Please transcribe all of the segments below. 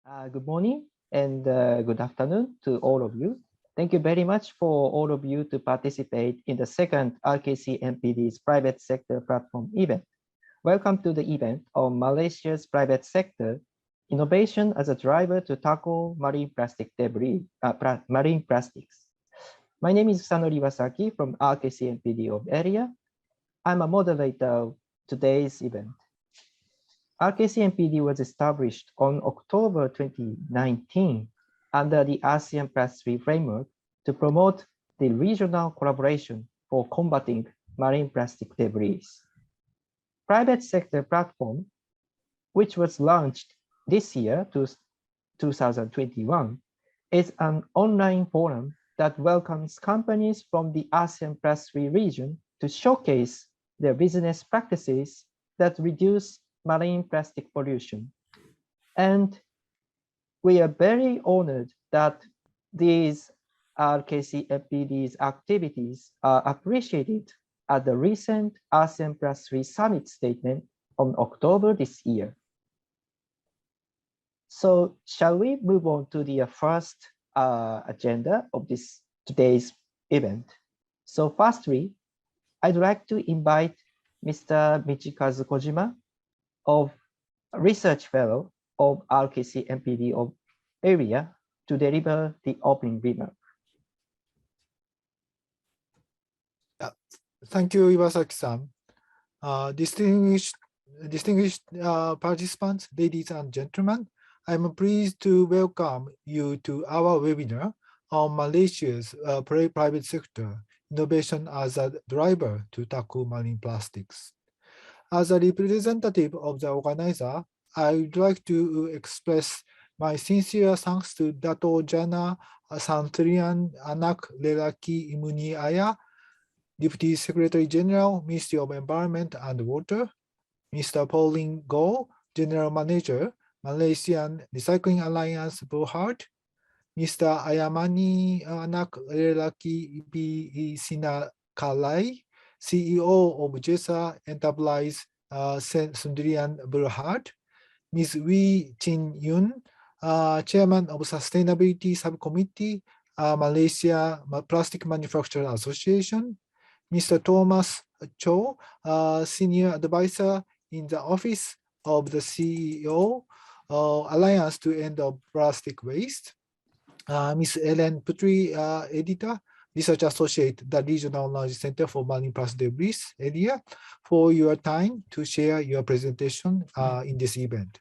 Good morning and good afternoon to all of you. Thank you very much for all of you to participate in the second RKC MPD's private sector platform event. Welcome to the event on Malaysia's private sector, innovation as a driver to tackle marine plastic debris, marine plastics. My name is Sanori Iwasaki from RKC MPD of ERIA. I'm a moderator of today's event. RKC-MPD was established on October 2019 under the ASEAN +3 framework to promote the regional collaboration for combating marine plastic debris. Private sector platform, which was launched this year, 2021, is an online forum that welcomes companies from the ASEAN +3 region to showcase their business practices that reduce marine plastic pollution. And we are very honored that these RKC-MPD's activities are appreciated at the recent ASEAN +3 Summit statement on October this year. So shall we move on to the first agenda of today's event? So firstly, I'd like to invite Mr. Michikazu Kojima, of Research Fellow of RKC MPD of ERIA, to deliver the opening remark. Thank you, Iwasaki-san. Distinguished participants, ladies and gentlemen, I'm pleased to welcome you to our webinar on Malaysia's private sector, innovation as a driver to tackle marine plastics. As a representative of the organizer, I would like to express my sincere thanks to Dato' Jana Santrian Anak Lelaki Imuni Aya, Deputy Secretary General, Ministry of Environment and Water, Mr. Pauline Goh, General Manager, Malaysian Recycling Alliance Berhad, Mr. Ayamani Anak Lelaki Ibi Sinakalai, CEO of JESA Enterprise Sundrian Berhad, Ms. Wee Chin Yun, Chairman of Sustainability Subcommittee, Malaysia Plastic Manufacturer Association, Mr. Thomas Cho, Senior Advisor in the Office of the CEO, Alliance to End of Plastic Waste, Ms. Ellen Putri, Editor, Research Associate, the Regional Knowledge Center for Marine Plastic Debris area, for your time to share your presentation in this event.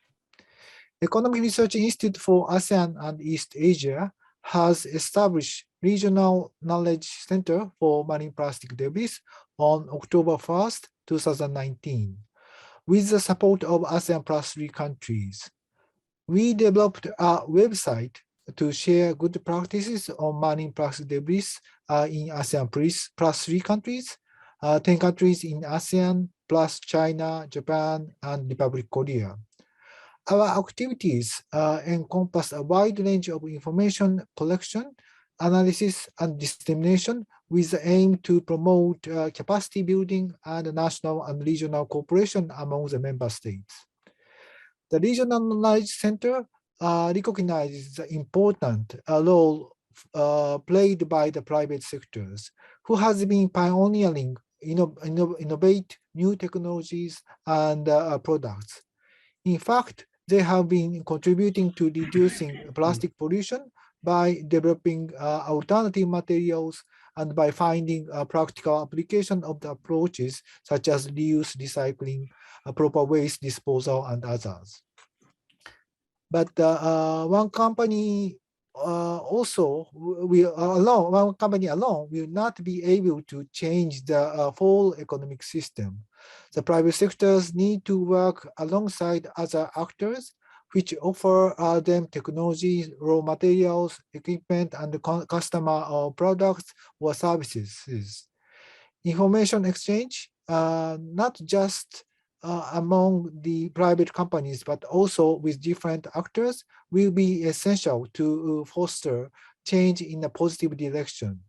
Economic Research Institute for ASEAN and East Asia has established Regional Knowledge Center for Marine Plastic Debris on October 1st, 2019, with the support of ASEAN +3 countries. We developed a website to share good practices on marine plastic debris in ASEAN +3 countries, 10 countries in ASEAN, plus China, Japan, and Republic Korea. Our activities encompass a wide range of information collection, analysis, and dissemination with the aim to promote capacity building and national and regional cooperation among the member states. The Regional Knowledge Center recognizes the important role played by the private sectors, who has been pioneering innovate new technologies and products. In fact, they have been contributing to reducing plastic pollution by developing alternative materials and by finding a practical application of the approaches such as reuse, recycling, proper waste disposal, and others. But one company alone will not be able to change the whole economic system. The private sectors need to work alongside other actors, which offer them technology, raw materials, equipment, and customer products or services. Information exchange, not just among the private companies, but also with different actors, will be essential to foster change in a positive direction.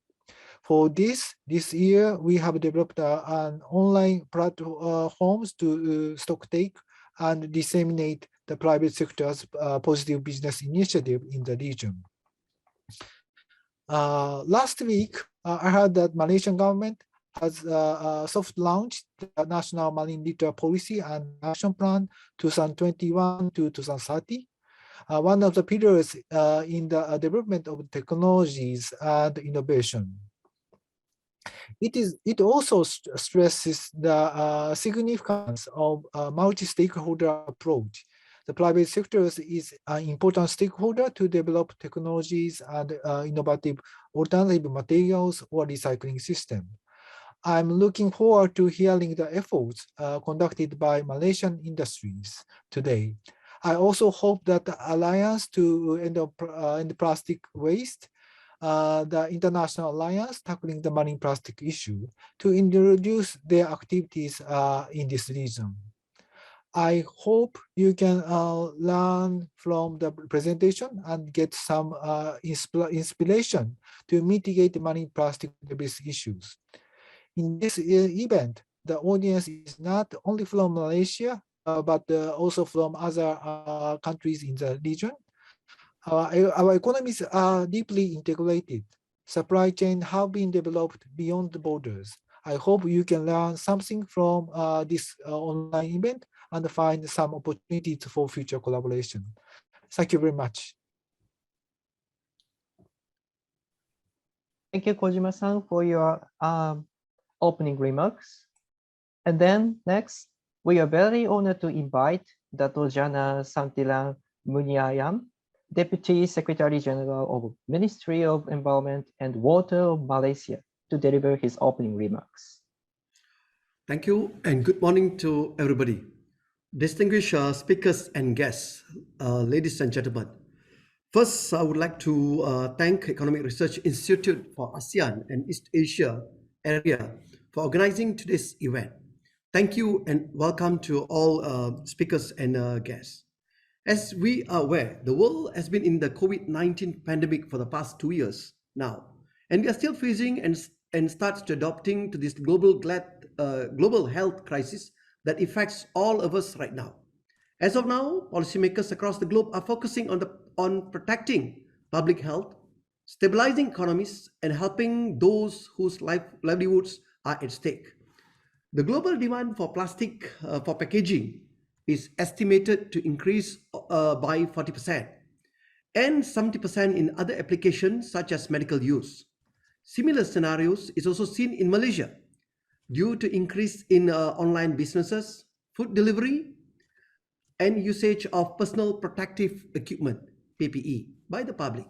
For this year, we have developed an online platforms to stocktake and disseminate the private sector's positive business initiative in the region. Last week, I heard that Malaysian government has soft launched the National Marine Litter Policy and Action Plan 2021 to 2030. One of the pillars in the development of technologies and innovation. It also stresses the significance of a multi-stakeholder approach. The private sector is an important stakeholder to develop technologies and innovative alternative materials or recycling system. I'm looking forward to hearing the efforts conducted by Malaysian industries today. I also hope that the Alliance to End Plastic Waste, the International Alliance tackling the marine plastic issue, to introduce their activities in this region. I hope you can learn from the presentation and get some inspiration to mitigate the marine plastic debris issues. In this event, the audience is not only from Malaysia, but also from other countries in the region. Our economies are deeply integrated. Supply chains have been developed beyond the borders. I hope you can learn something from this online event and find some opportunities for future collaboration. Thank you very much. Thank you, Kojima-san, for your opening remarks. And then next, we are very honored to invite Dato' Jana Santilang Muniayam, Deputy Secretary General of Ministry of Environment and Water of Malaysia, to deliver his opening remarks. Thank you and good morning to everybody. Distinguished speakers and guests, ladies and gentlemen. First, I would like to thank Economic Research Institute for ASEAN and East Asia ERIA for organizing today's event. Thank you and welcome to all speakers and guests. As we are aware, the world has been in the COVID-19 pandemic for the past 2 years now, and we are still facing and start adopting to this global health crisis that affects all of us right now. As of now, policymakers across the globe are focusing on protecting public health, stabilizing economies, and helping those whose livelihoods are at stake. The global demand for plastic for packaging is estimated to increase by 40% and 70% in other applications such as medical use. Similar scenarios is also seen in Malaysia due to increase in online businesses, food delivery, and usage of personal protective equipment, PPE, by the public.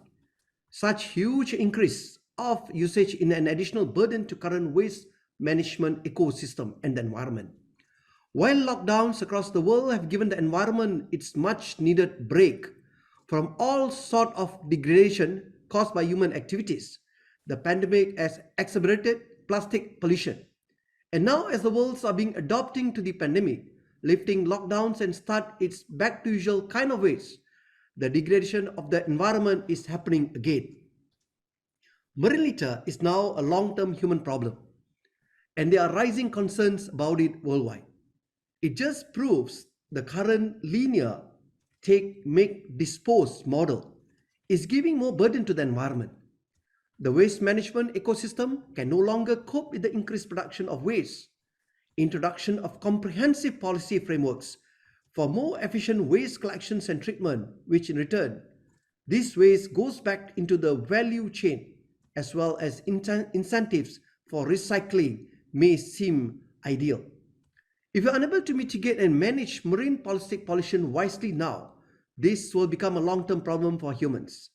Such huge increase of usage in an additional burden to current waste management ecosystem and the environment. While lockdowns across the world have given the environment its much needed break from all sort of degradation caused by human activities, the pandemic has exacerbated plastic pollution. And now as the worlds are being adapting to the pandemic, lifting lockdowns and start its back to usual kind of ways, the degradation of the environment is happening again. Marine litter is now a long-term human problem, and there are rising concerns about it worldwide. It just proves the current linear take, make, dispose model is giving more burden to the environment. The waste management ecosystem can no longer cope with the increased production of waste. Introduction of comprehensive policy frameworks for more efficient waste collections and treatment, which in return, this waste goes back into the value chain, as well as incentives for recycling may seem ideal. If you're unable to mitigate and manage marine plastic pollution wisely now, this will become a long-term problem for humans.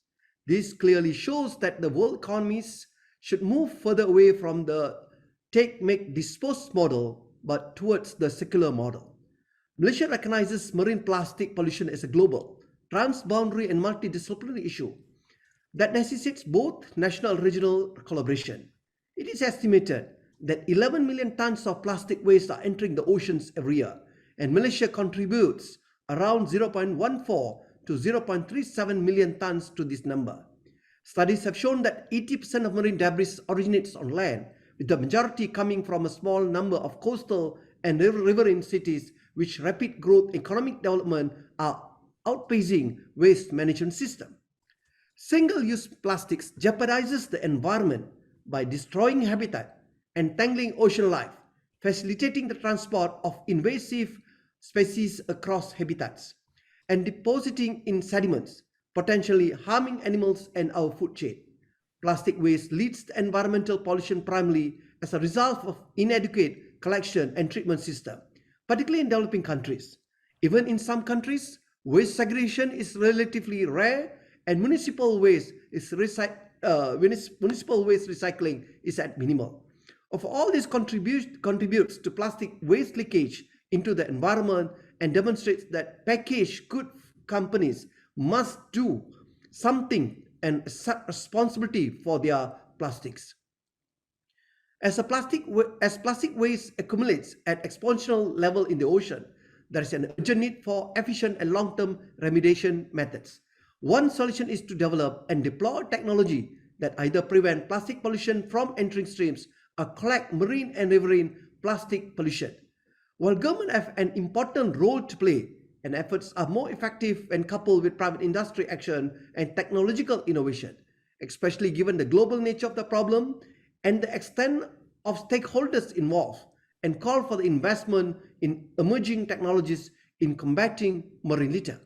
This clearly shows that the world economies should move further away from the take, make, dispose model, but towards the circular model. Malaysia recognizes marine plastic pollution as a global, transboundary and multidisciplinary issue that necessitates both national and regional collaboration. It is estimated that 11 million tons of plastic waste are entering the oceans every year, and Malaysia contributes around 0.14 to 0.37 million tons to this number. Studies have shown that 80% of marine debris originates on land, with the majority coming from a small number of coastal and riverine cities, which rapid growth economic development are outpacing waste management system. Single-use plastics jeopardizes the environment by destroying habitat, entangling ocean life, facilitating the transport of invasive species across habitats, and depositing in sediments, potentially harming animals and our food chain. Plastic waste leads to environmental pollution primarily as a result of inadequate collection and treatment system, particularly in developing countries. Even in some countries, waste segregation is relatively rare and municipal waste recycling is at minimal. Of all this contributes to plastic waste leakage into the environment and demonstrates that packaged good companies must do something and accept responsibility for their plastics. As plastic waste accumulates at exponential level in the ocean, there is an urgent need for efficient and long-term remediation methods. One solution is to develop and deploy technology that either prevent plastic pollution from entering streams or collect marine and riverine plastic pollution. While government have an important role to play, and efforts are more effective when coupled with private industry action and technological innovation, especially given the global nature of the problem and the extent of stakeholders involved, and call for the investment in emerging technologies in combating marine litter.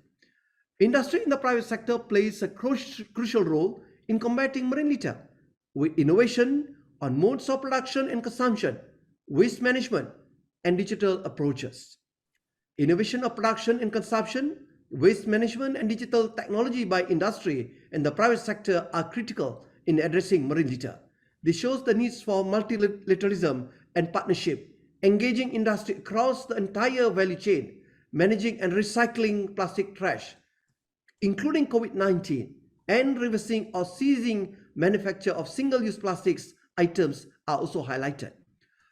Industry in the private sector plays a crucial role in combating marine litter with innovation on modes of production and consumption, waste management, and digital approaches. Innovation of production and consumption, waste management, and digital technology by industry and the private sector are critical in addressing marine litter. This shows the needs for multilateralism and partnership, engaging industry across the entire value chain, managing and recycling plastic trash, including COVID-19, and reversing or ceasing manufacture of single-use plastics items are also highlighted.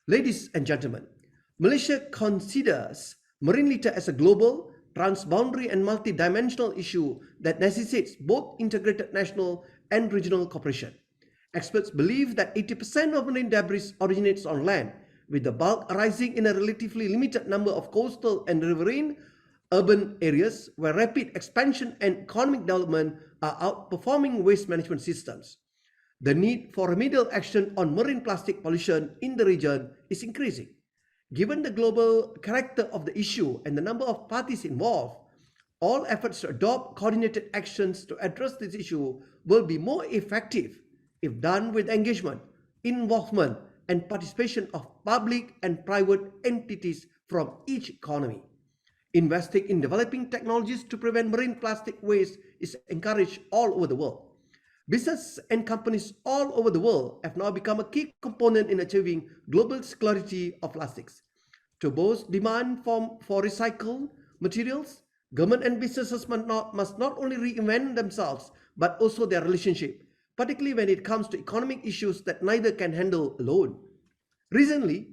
Ladies and gentlemen, Malaysia considers marine litter as a global, transboundary and multidimensional issue that necessitates both integrated national and regional cooperation. Experts believe that 80% of marine debris originates on land, with the bulk arising in a relatively limited number of coastal and riverine urban areas where rapid expansion and economic development are outperforming waste management systems. The need for remedial action on marine plastic pollution in the region is increasing. Given the global character of the issue and the number of parties involved, all efforts to adopt coordinated actions to address this issue will be more effective if done with engagement, involvement, and participation of public and private entities from each economy. Investing in developing technologies to prevent marine plastic waste is encouraged all over the world. Business and companies all over the world have now become a key component in achieving global circularity of plastics. To boost demand for recycled materials, government and businesses must not only reinvent themselves, but also their relationship, particularly when it comes to economic issues that neither can handle alone. Recently,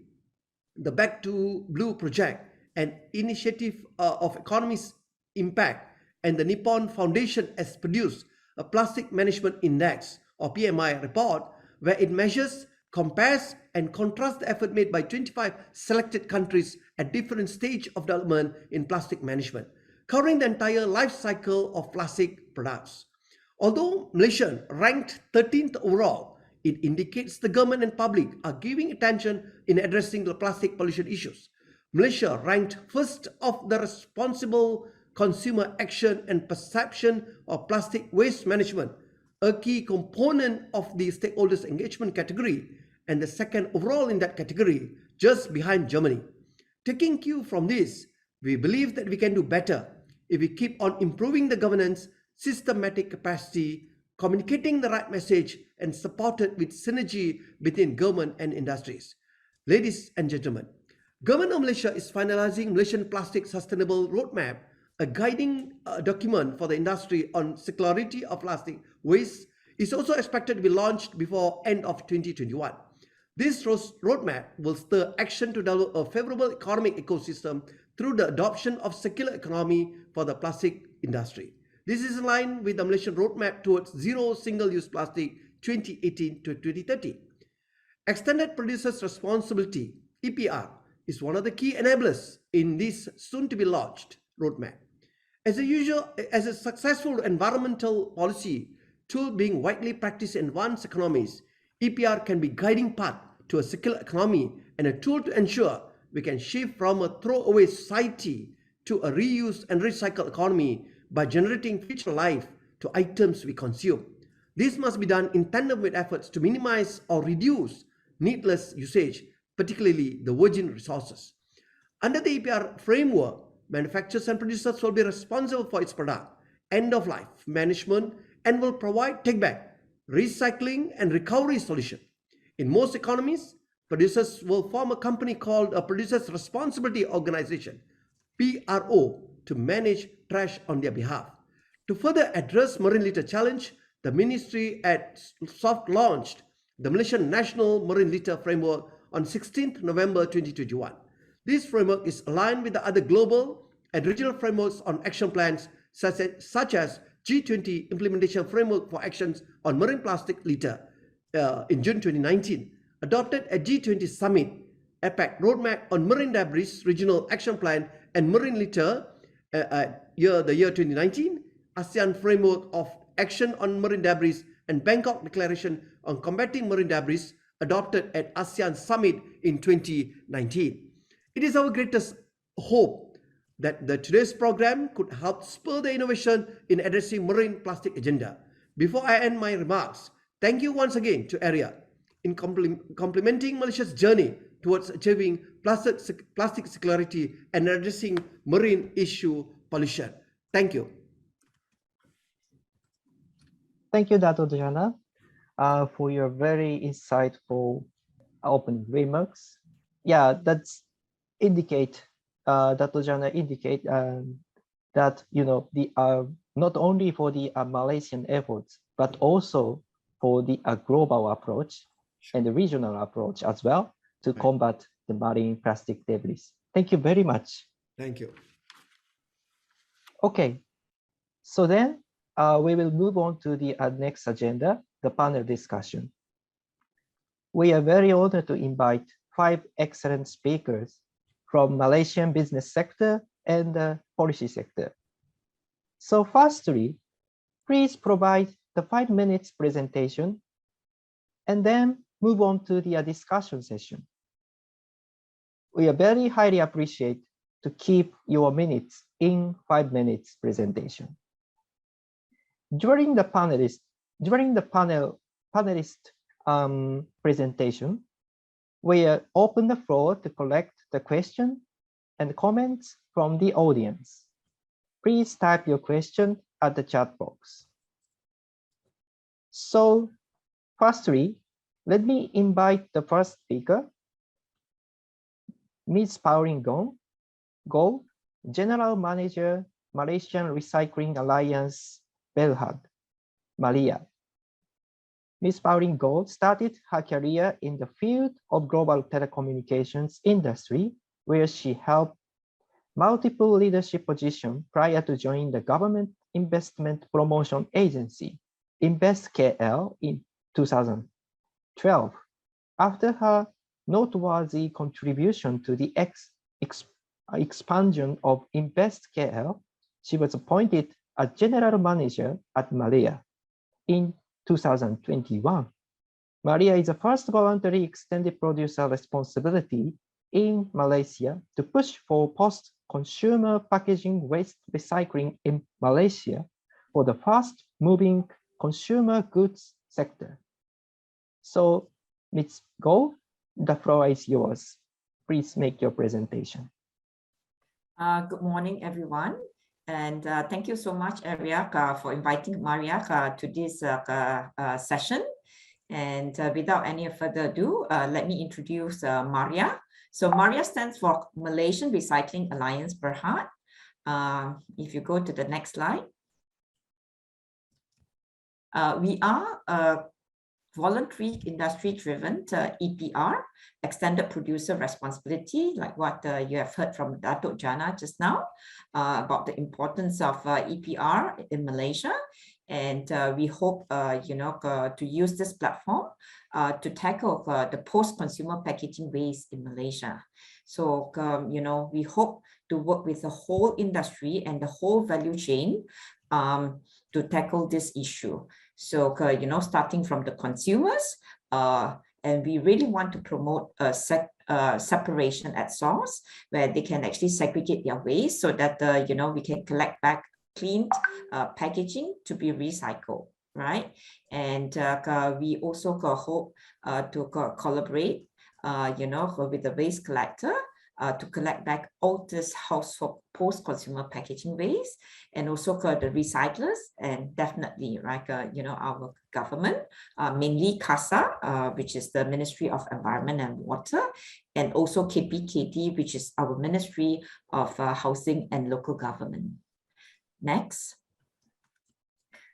the Back to Blue project, an initiative of economy's impact, and the Nippon Foundation has produced a Plastic Management Index or PMI report where it measures, compares, and contrasts the effort made by 25 selected countries at different stages of development in plastic management, covering the entire life cycle of plastic products. Although Malaysia ranked 13th overall, it indicates the government and public are giving attention in addressing the plastic pollution issues. Malaysia ranked first of the responsible consumer action and perception of plastic waste management, a key component of the stakeholders engagement category, and the second overall in that category, just behind Germany. Taking cue from this, we believe that we can do better if we keep on improving the governance, systematic capacity, communicating the right message, and supported with synergy between government and industries. Ladies and gentlemen, Government of Malaysia is finalizing Malaysian Plastic Sustainable Roadmap, a guiding document for the industry on circularity of plastic waste. Is also expected to be launched before end of 2021. This roadmap will stir action to develop a favorable economic ecosystem through the adoption of circular economy for the plastic industry. This is in line with the Malaysian roadmap towards zero single-use plastic 2018 to 2030. Extended Producers Responsibility, EPR, is one of the key enablers in this soon-to-be-launched roadmap. As a successful environmental policy tool being widely practiced in advanced economies, EPR can be guiding path to a circular economy and a tool to ensure we can shift from a throwaway society to a reuse and recycle economy by generating future life to items we consume. This must be done in tandem with efforts to minimize or reduce needless usage, particularly the virgin resources. Under the EPR framework, manufacturers and producers will be responsible for its product, end-of-life management, and will provide take-back, recycling, and recovery solution. In most economies, producers will form a company called a Producers Responsibility Organization, PRO, to manage trash on their behalf. To further address marine litter challenge, the ministry had soft launched the Malaysian National Marine Litter Framework on 16th November 2021. This framework is aligned with the other global and regional frameworks on action plans such as G20 Implementation Framework for Actions on Marine Plastic Litter in June 2019, adopted at G20 Summit, APEC Roadmap on Marine Debris Regional Action Plan and Marine Litter the year 2019, ASEAN Framework of Action on Marine Debris and Bangkok Declaration on Combating Marine Debris adopted at ASEAN Summit in 2019. It is our greatest hope that today's program could help spur the innovation in addressing marine plastic agenda. Before I end my remarks, thank you once again to ERIA in complementing Malaysia's journey towards achieving plastic circularity and addressing marine issue pollution. Thank you. Thank you, Dato' Jana, for your very insightful opening remarks. Yeah, that's indicate, Dato' Jana indicate that, you know, the not only for the Malaysian efforts, but also for the global approach and the regional approach as well to combat the marine plastic debris. Thank you very much. Thank you. Okay, so then we will move on to the next agenda, the panel discussion. We are very honored to invite 5 excellent speakers from Malaysian business sector and the policy sector. So firstly, please provide the 5 minutes presentation and then move on to the discussion session. We are very highly appreciate to keep your minutes in 5 minutes presentation. During the panelist presentation, we open the floor to collect the question and comments from the audience. Please type your question at the chat box. So firstly, let me invite the first speaker, Ms. Pauline Goh, General Manager, Malaysian Recycling Alliance, Belhad, Malaysia. Ms. Pauline Goh started her career in the field of global telecommunications industry, where she held multiple leadership positions prior to joining the government investment promotion agency, Invest KL, in 2012. After her noteworthy contribution to the expansion of Invest KL, she was appointed as General Manager at Malaysia in 2021. Malaysia is the first voluntary extended producer responsibility in Malaysia to push for post-consumer packaging waste recycling in Malaysia for the fast-moving consumer goods sector. So, Ms. Goh, the floor is yours. Please make your presentation. Good morning, everyone. And thank you so much, ERIA, for inviting Maria to this session. And without any further ado, let me introduce Maria. So Maria stands for Malaysian Recycling Alliance, Berhad. If you go to the next slide. We are a voluntary industry-driven EPR, extended producer responsibility, like what you have heard from Dato' Jana just now about the importance of EPR in Malaysia. And we hope, to use this platform to tackle the post-consumer packaging waste in Malaysia. So, we hope to work with the whole industry and the whole value chain to tackle this issue. So, starting from the consumers, and we really want to promote separation at source, where they can actually segregate their waste so that, we can collect back cleaned packaging to be recycled, right? And we also hope to collaborate, with the waste collector to collect back all this household post-consumer packaging waste, and also the recyclers, and definitely, right, our government, mainly CASA, which is the Ministry of Environment and Water, and also KPKD, which is our Ministry of Housing and Local Government. Next.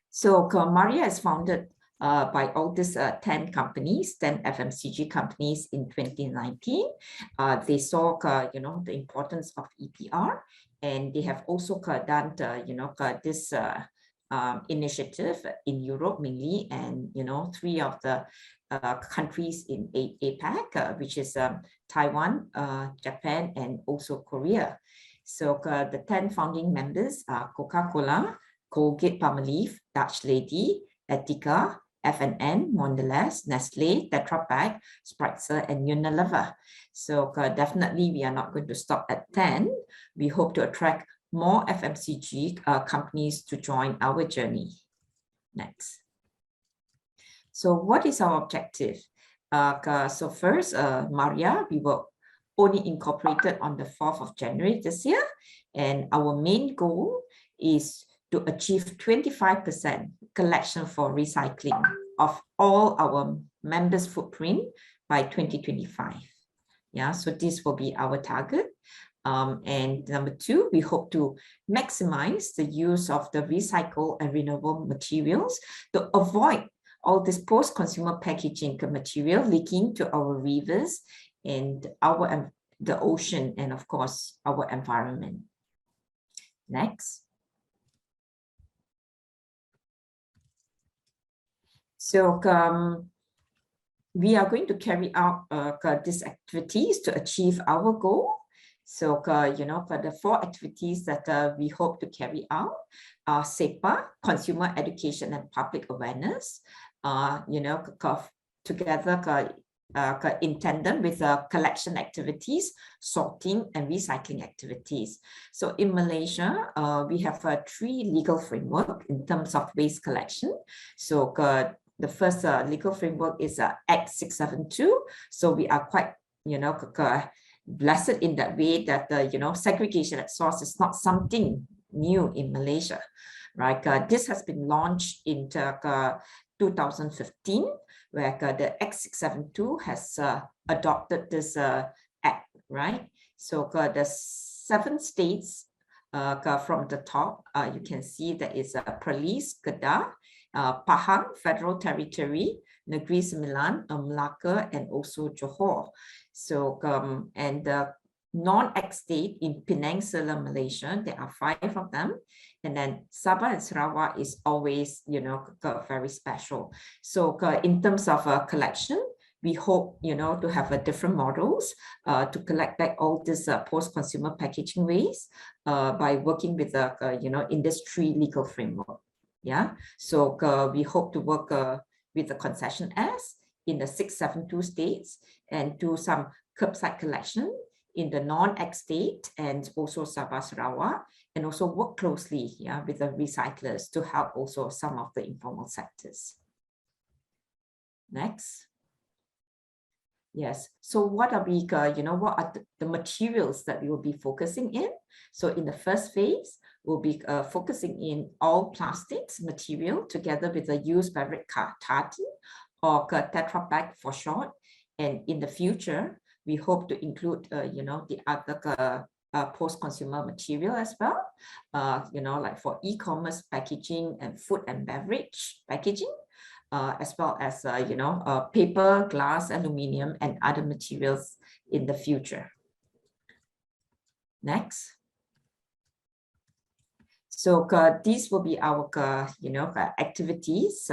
So Maria is founded by all these 10 companies, 10 FMCG companies in 2019. They saw, the importance of EPR, and they have also done, this initiative in Europe mainly, and, 3 of the countries in APAC, which is Taiwan, Japan, and also Korea. So the 10 founding members are Coca-Cola, Colgate-Palmolive, Dutch Lady, Etika, F&N, Mondelez, Nestle, Tetra Pak, Spritzer, and Unilever. So definitely we are not going to stop at 10. We hope to attract more FMCG companies to join our journey. Next. So what is our objective? So first, Maria, we were only incorporated on the 4th of January this year. And our main goal is to achieve 25% collection for recycling of all our members' footprint by 2025. Yeah, so this will be our target. And number 2, we hope to maximize the use of the recycled and renewable materials to avoid all this post-consumer packaging material leaking to our rivers and the ocean, and of course, our environment. Next. So we are going to carry out these activities to achieve our goal. So, for the 4 activities that we hope to carry out are SEPA, Consumer Education and Public Awareness, together in tandem with collection activities, sorting and recycling activities. So in Malaysia, we have 3 legal framework in terms of waste collection. So the first legal framework is Act 672. So we are quite, blessed in that way that, segregation at source is not something new in Malaysia, right? This has been launched in 2015, where the Act 672 has adopted this act, right? So the 7 states from the top, you can see that is Perlis, Kedah, Pahang, Federal Territory, Negeri Sembilan, Melaka, and also Johor. So, and the non-act state in Penang, Sela, Malaysia, there are 5 of them. And then Sabah and Sarawak is always, very special. So in terms of collection, we hope, to have different models to collect back all this post-consumer packaging waste by working with the, industry legal framework. Yeah, so we hope to work with the concession as in the 672 states and do some curbside collection in the non-act state and also Sabah, Sarawak, and also work closely with the recyclers to help also some of the informal sectors. Next. Yes, so what are we, what are the materials that we will be focusing in? So in the first phase, we'll be focusing in all plastics material together with the used beverage carton or Tetra Pak for short. And in the future, we hope to include, the other post-consumer material as well, like for e-commerce packaging and food and beverage packaging, as well as, paper, glass, aluminum, and other materials in the future. Next. So these will be our activities.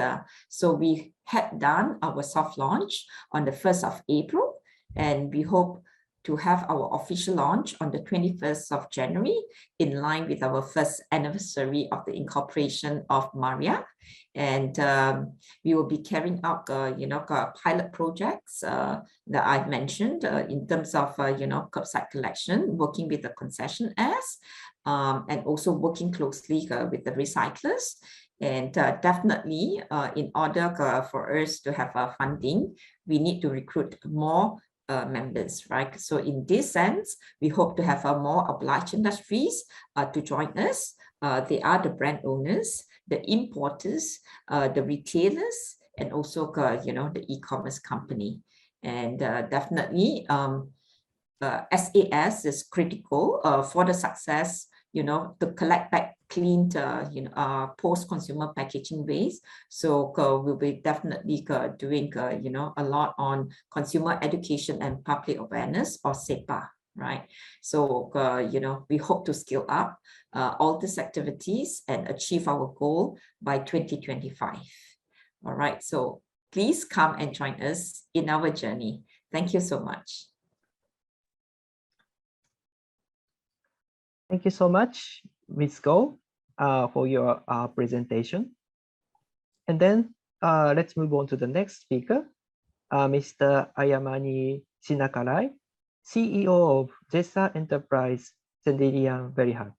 So we had done our soft launch on the 1st of April, and we hope to have our official launch on the 21st of January, in line with our first anniversary of the incorporation of Maria. And we will be carrying out, pilot projects that I've mentioned in terms of, curbside collection, working with the concessionaires, and also working closely with the recyclers. And definitely, in order for us to have funding, we need to recruit more members, right? So in this sense, we hope to have more obliged industries to join us. They are the brand owners, the importers, the retailers, and also, the e-commerce company. And definitely, SAS is critical for the success, to collect back cleaned, post-consumer packaging waste. So we'll be definitely doing, a lot on consumer education and public awareness, or SEPA, right? So, we hope to scale up all these activities and achieve our goal by 2025. All right, so please come and join us in our journey. Thank you so much. Thank you so much, Ms. Go, for your presentation. And then let's move on to the next speaker, Mr. Ayamani Sinakarai, CEO of Jessa Enterprise Sendirian Berhad,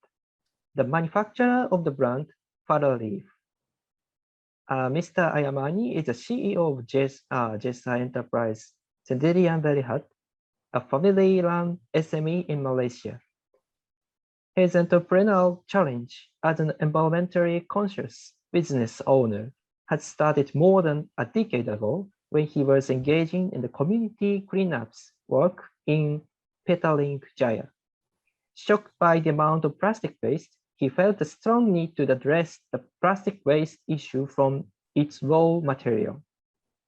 the manufacturer of the brand Father Leaf. Mr. Ayamani is the CEO of Jessa Enterprise Sendirian Berhad, a family-run SME in Malaysia. His entrepreneurial challenge as an environmentally conscious business owner had started more than a decade ago, when he was engaging in the community cleanups work in Petaling Jaya. Shocked by the amount of plastic waste, he felt a strong need to address the plastic waste issue from its raw material.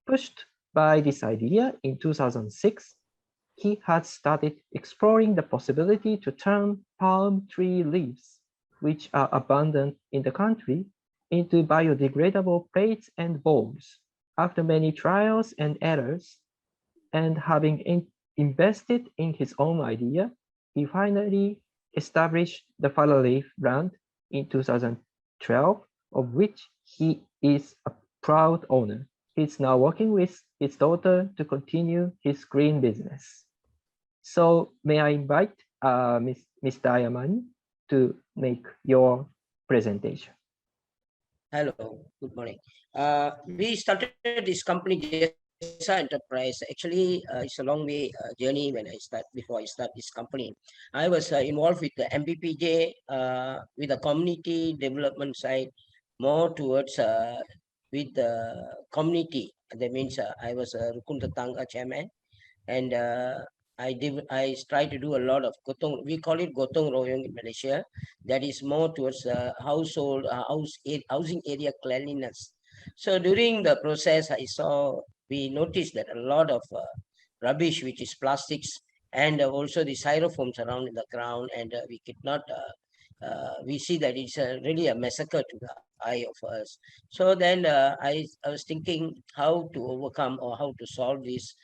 Pushed by this idea in 2006, he had started exploring the possibility to turn palm tree leaves, which are abundant in the country, into biodegradable plates and bowls. After many trials and errors, and having invested in his own idea, he finally established the Father Leaf brand in 2012, of which he is a proud owner. He's now working with his daughter to continue his green business. So may I invite Mr. Ayamani to make your presentation. Hello, good morning. We started this company, Jessa Enterprise. Actually, it's a long way journey before I start this company. I was involved with the MBPJ, with the community development side, more towards with the community. That means I was a Rukun Tetangga chairman, and I try to do a lot of gotong. We call it gotong royong in Malaysia. That is more towards housing area cleanliness. So during the process, we noticed that a lot of rubbish, which is plastics, and also the styrofoams around in the ground, and we could not. We see that it's really a massacre to the eye of us. So then I was thinking how to overcome or how to solve this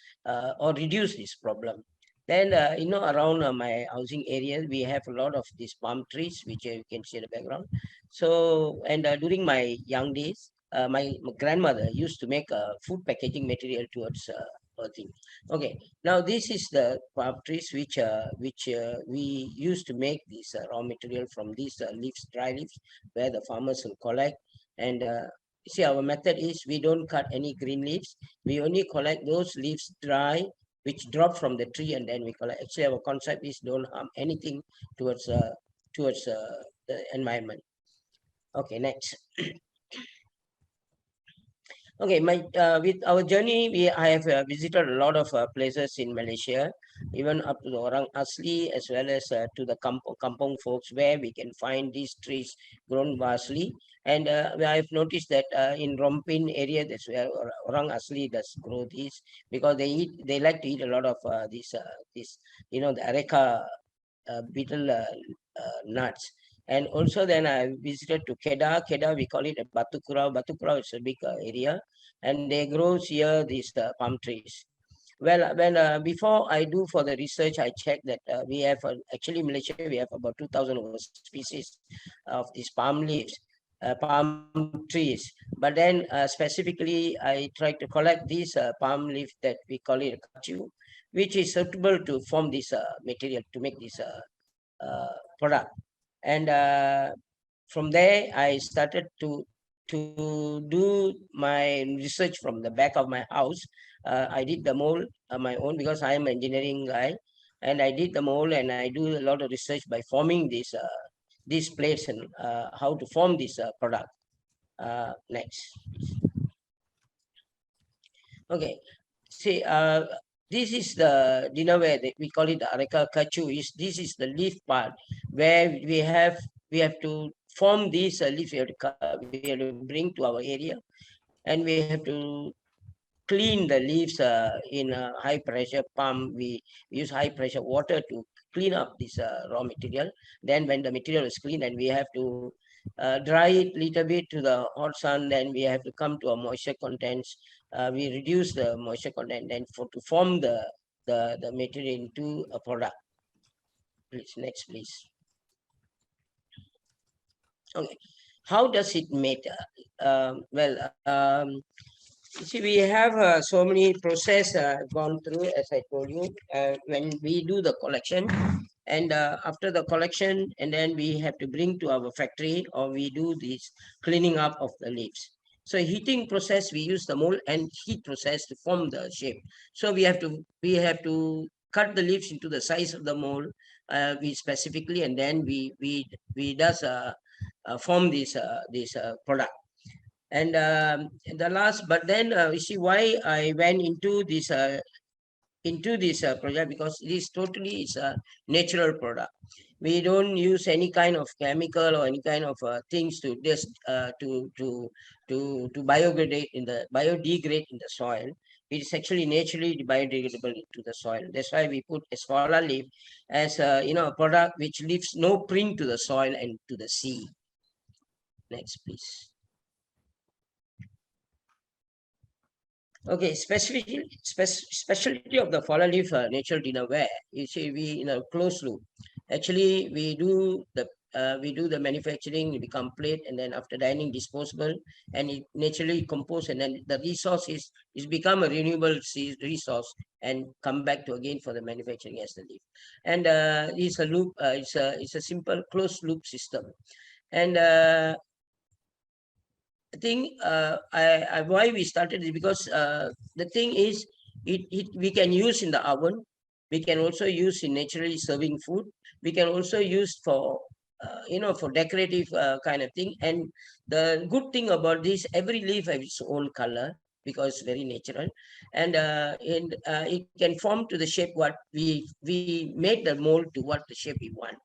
or reduce this problem. Then, around my housing area, we have a lot of these palm trees, which you can see in the background. So, and during my young days, my grandmother used to make food packaging material towards earthing. Okay, now this is the palm trees which we used to make this raw material from these leaves, dry leaves, where the farmers will collect. And see, our method is we don't cut any green leaves. We only collect those leaves dry, which drop from the tree, and then we collect. Actually, our concept is don't harm anything towards the environment. Okay, next. Okay, with our journey, I have visited a lot of places in Malaysia, even up to the Orang Asli, as well as to the kampong folks, where we can find these trees grown vastly. And I've noticed that in Rompin area, that's where Orang Asli does grow these, because they like to eat a lot of the areca beetle nuts. And also then I visited to Kedah. Kedah, we call it a Batu Kurau. Batu Kurau is a big area, and they grow here these palm trees. Well, before I do for the research, I checked that we have actually in Malaysia we have about 2,000 over species of these palm leaves, palm trees. But then specifically, I tried to collect these palm leaf that we call it kachu, which is suitable to form this material to make this product. And from there, I started to do my research from the back of my house. I did the mold my own because I am an engineering guy, and I did the mold and I do a lot of research by forming these plates and how to form this product. Next. Okay. See, this is the dinnerware that we call it the areca kachu. This is the leaf part where we have to form these leaves. We have to bring to our area, and we have to clean the leaves in a high pressure pump. We use high pressure water to clean up this raw material. Then when the material is clean, and we have to dry it little bit to the hot sun, then we have to come to a moisture contents. We reduce the moisture content then to form the material into a product. Please, next please. Okay, how does it made? You see, we have so many process gone through, as I told you, when we do the collection, and after the collection, and then we have to bring to our factory, or we do this cleaning up of the leaves. So heating process, we use the mold and heat process to form the shape. So we have to cut the leaves into the size of the mold, we specifically, and then we does form this product. And the last, but then you see why I went into this project, because this totally is a natural product. We don't use any kind of chemical or any kind of things to just to biodegrade in the soil. It is actually naturally biodegradable into the soil. That's why we put Escola leaf as a product which leaves no print to the soil and to the sea. Next, please. Okay, specialty of the fallen leaf natural dinnerware. You see, we in a closed loop. Actually, we do the manufacturing, we complete, and then after dining, disposable, and it naturally compose, and then the resource is become a renewable resource and come back to again for the manufacturing as the leaf. And it's a loop. It's a simple closed loop system, and I think why we started is because the thing is we can use in the oven. We can also use in naturally serving food. We can also use for for decorative kind of thing. And the good thing about this, every leaf has its own color because it's very natural, and it can form to the shape what we made the mold to what the shape we want.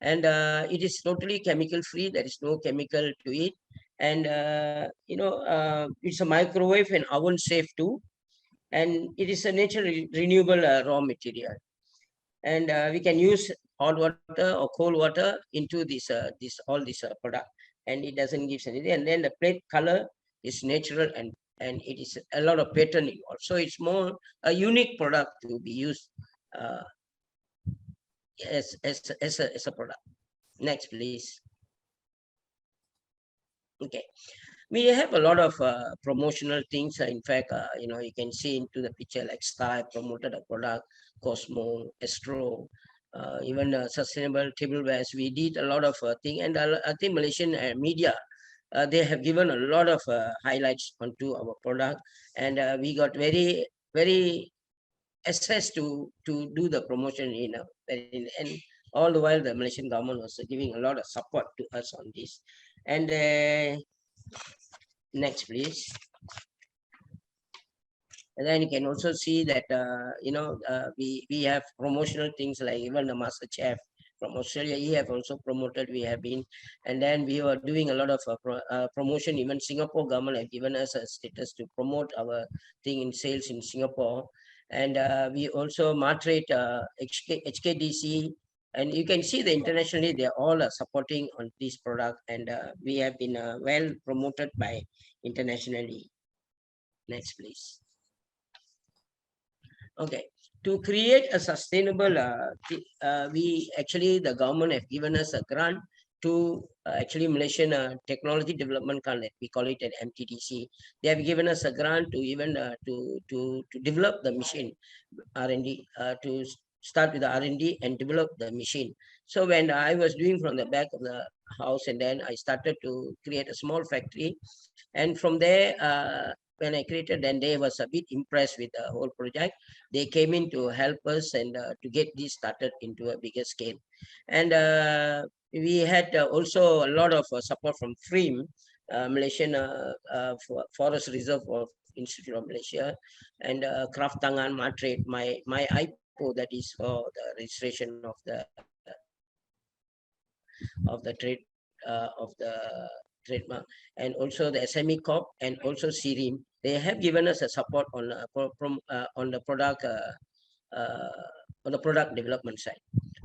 And it is totally chemical free. There is no chemical to it, and it's a microwave and oven safe too, and it is a natural renewable raw material, and we can use hot water or cold water into this product, and it doesn't give anything. And then the plate color is natural, and it is a lot of pattern involved, so it's more a unique product to be used as a product. Next, please. Okay, we have a lot of promotional things. In fact, you can see into the picture like Sky promoted a product, Cosmo, Astro, even sustainable tableware. We did a lot of thing, and I think Malaysian media, they have given a lot of highlights onto our product, and we got very access to do the promotion and all the while the Malaysian government was giving a lot of support to us on this. And next, please. And then you can also see that we have promotional things like even the Master Chef from Australia. He have also promoted. We have been, and then we were doing a lot of promotion. Even Singapore government have given us a status to promote our thing in sales in Singapore. And we also Matrate HKDC And you can see the internationally, they're all supporting on this product, and we have been well promoted by internationally. Next, please. Okay, to create a sustainable, we actually, the government have given us a grant to actually Malaysian Technology Development Grant, we call it an MTDC. They have given us a grant to even to develop the machine R&D, to start with the R&D and develop the machine. So when I was doing from the back of the house, and then I started to create a small factory, and from there, when I created, then they was a bit impressed with the whole project. They came in to help us and to get this started into a bigger scale. And we had also a lot of support from FRIM, Malaysian Forest Reserve of Institute of Malaysia, and Kraft Tangan Matrade, my IPO, that is for the registration of the trade of the trademark, and also the SME Corp, and also CRIM. They have given us a support on on the product development side.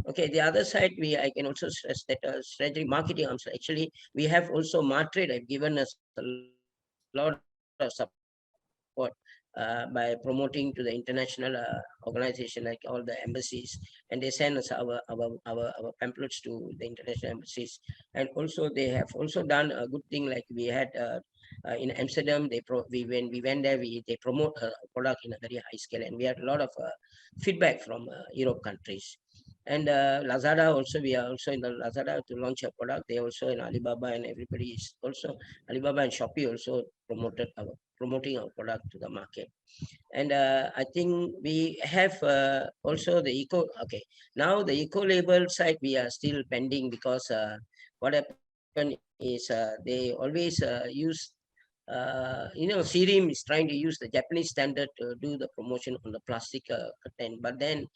Okay, the other side, I can also stress that strategic marketing arms, actually we have also Matrade have given us a lot of support by promoting to the international organization, like all the embassies, and they send us our pamphlets to the international embassies. And also they have also done a good thing, like we had in Amsterdam, when we went there, they promote a product in a very high scale, and we had a lot of feedback from Europe countries. And Lazada also, we are also in the Lazada to launch a product. They also in Alibaba, and everybody is also, Alibaba and Shopee also promoting our product to the market. And I think we have also the okay, now the eco label side we are still pending, because what happened is they always use Serim is trying to use the Japanese standard to do the promotion on the plastic content, but then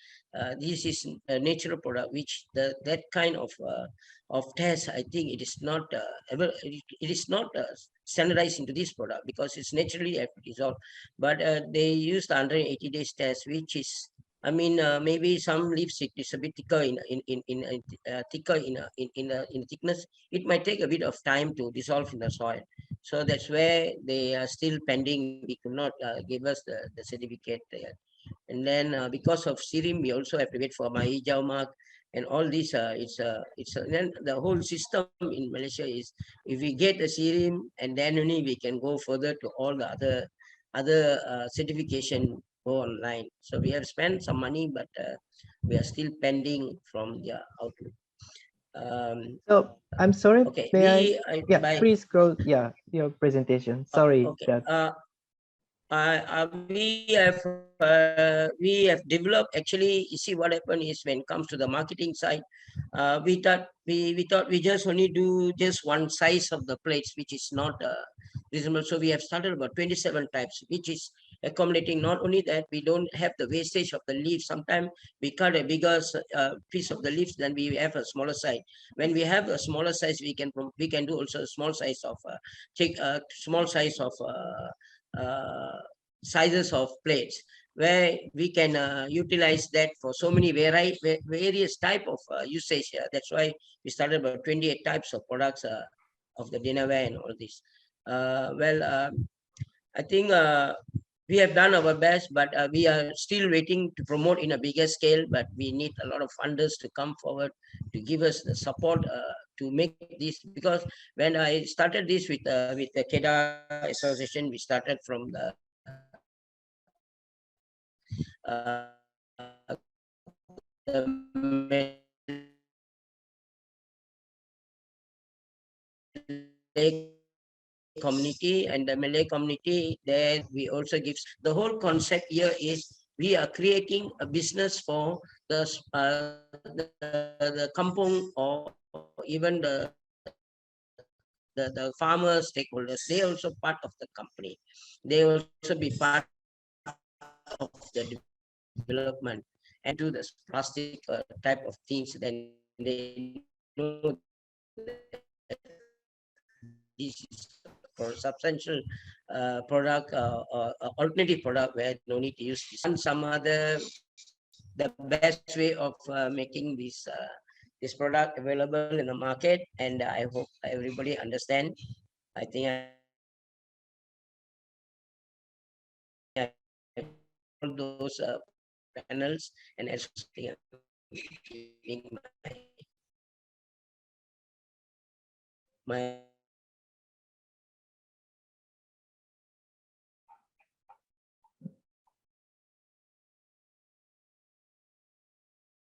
this is a natural product, which that kind of test, I think it is not it is not standardized into this product, because it's naturally dissolved. But they use the 180 days test, which is, I mean, maybe some lipstick is a bit thicker thicker in thickness. It might take a bit of time to dissolve in the soil. So that's where they are still pending. We could not give us the certificate there. And then because of Sirim, we also have to wait for my hijau mark and all this. Then the whole system in Malaysia is, if we get the Sirim, and then only we can go further to all the other certification go online. So we have spent some money, but we are still pending from their outlook. So I'm sorry. Okay, Please scroll. Yeah, your presentation. Sorry. Okay. We have developed, actually. You see, what happened is, when it comes to the marketing side, we thought we just only do just one size of the plates, which is not reasonable. So we have started about 27 types, which is accommodating. Not only that, we don't have the wastage of the leaves. Sometimes we cut a bigger piece of the leaves, then we have a smaller size. When we have a smaller size, we can do also a small size of sizes of plates, where we can utilize that for so many various type of usage. That's why we started about 28 types of products of the dinnerware and all this. I think we have done our best, but we are still waiting to promote in a bigger scale. But we need a lot of funders to come forward to give us the support to make this. Because when I started this with the KEDA Association, we started from the community, and the Malay community. There we also give the whole concept here is, we are creating a business for the kampung, or even the farmer stakeholders. They are also part of the company. They also be part of the development and do this plastic type of things. Then they know this is for substantial product or alternative product, where no need to use this. And some other, the best way of making this this product available in the market, and I hope everybody understand. I think all those panels and as my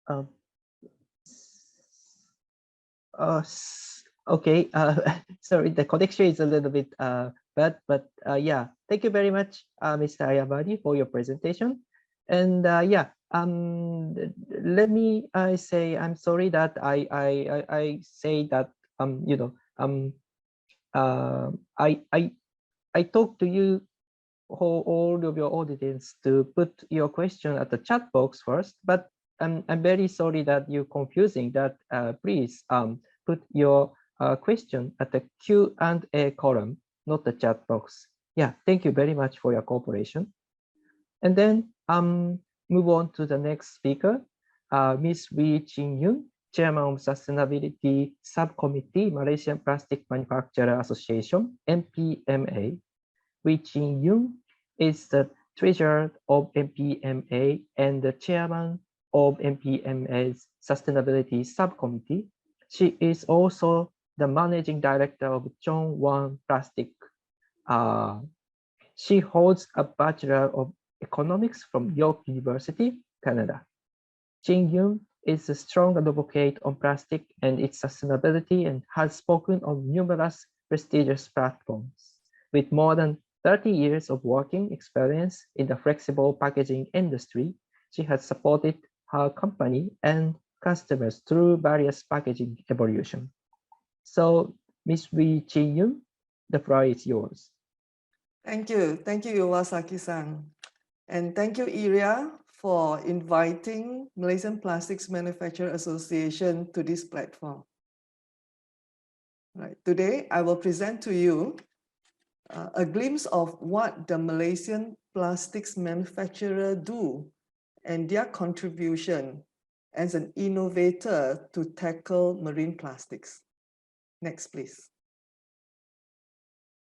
Um, okay. Sorry, the connection is a little bit bad, but yeah, thank you very much, Mr. Ayamani, for your presentation. And yeah, let me say I'm sorry that I say that you know I talked to you all of your audience to put your question at the chat box first, but I'm very sorry that you're confusing that. Please put your question at the Q&A column, not the chat box. Yeah, thank you very much for your cooperation. And then move on to the next speaker, Ms. Wee Chin Yoon, Chairman of Sustainability Subcommittee, Malaysian Plastic Manufacturer Association, MPMA. Wee Chin Yoon is the treasurer of MPMA and the chairman of MPMA's Sustainability Subcommittee. She is also the managing director of John Wan Plastic. She holds a Bachelor of Economics from York University, Canada. Chin Yoon is a strong advocate on plastic and its sustainability and has spoken on numerous prestigious platforms. With more than 30 years of working experience in the flexible packaging industry, she has supported her company and customers through various packaging evolution. So, Ms. Wee Chin Yoon, the floor is yours. Thank you, Iwasaki-san. And thank you, ERIA, for inviting Malaysian Plastics Manufacturer Association to this platform. Right. Today, I will present to you a glimpse of what the Malaysian plastics manufacturer do and their contribution as an innovator to tackle marine plastics. Next, please.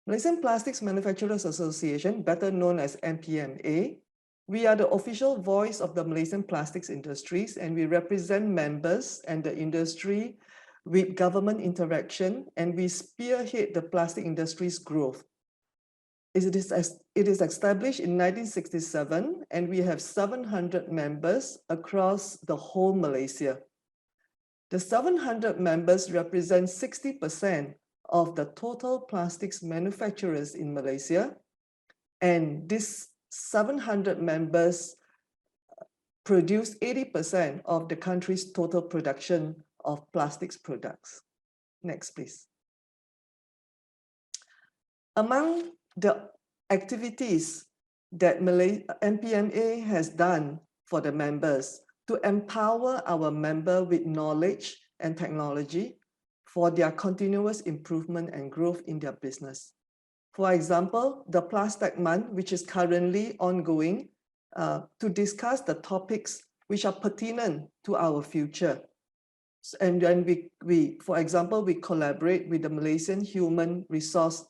Malaysian Plastics Manufacturers Association, better known as MPMA, we are the official voice of the Malaysian plastics industries, and we represent members and the industry with government interaction, and we spearhead the plastic industry's growth. It is established in 1967, and we have 700 members across the whole Malaysia. The 700 members represent 60% of the total plastics manufacturers in Malaysia, and these 700 members produce 80% of the country's total production of plastics products. Next, please. Among the activities that MPMA has done for the members to empower our member with knowledge and technology for their continuous improvement and growth in their business. For example, the Plastic Month, which is currently ongoing, to discuss the topics which are pertinent to our future. And then for example, we collaborate with the Malaysian Human Resource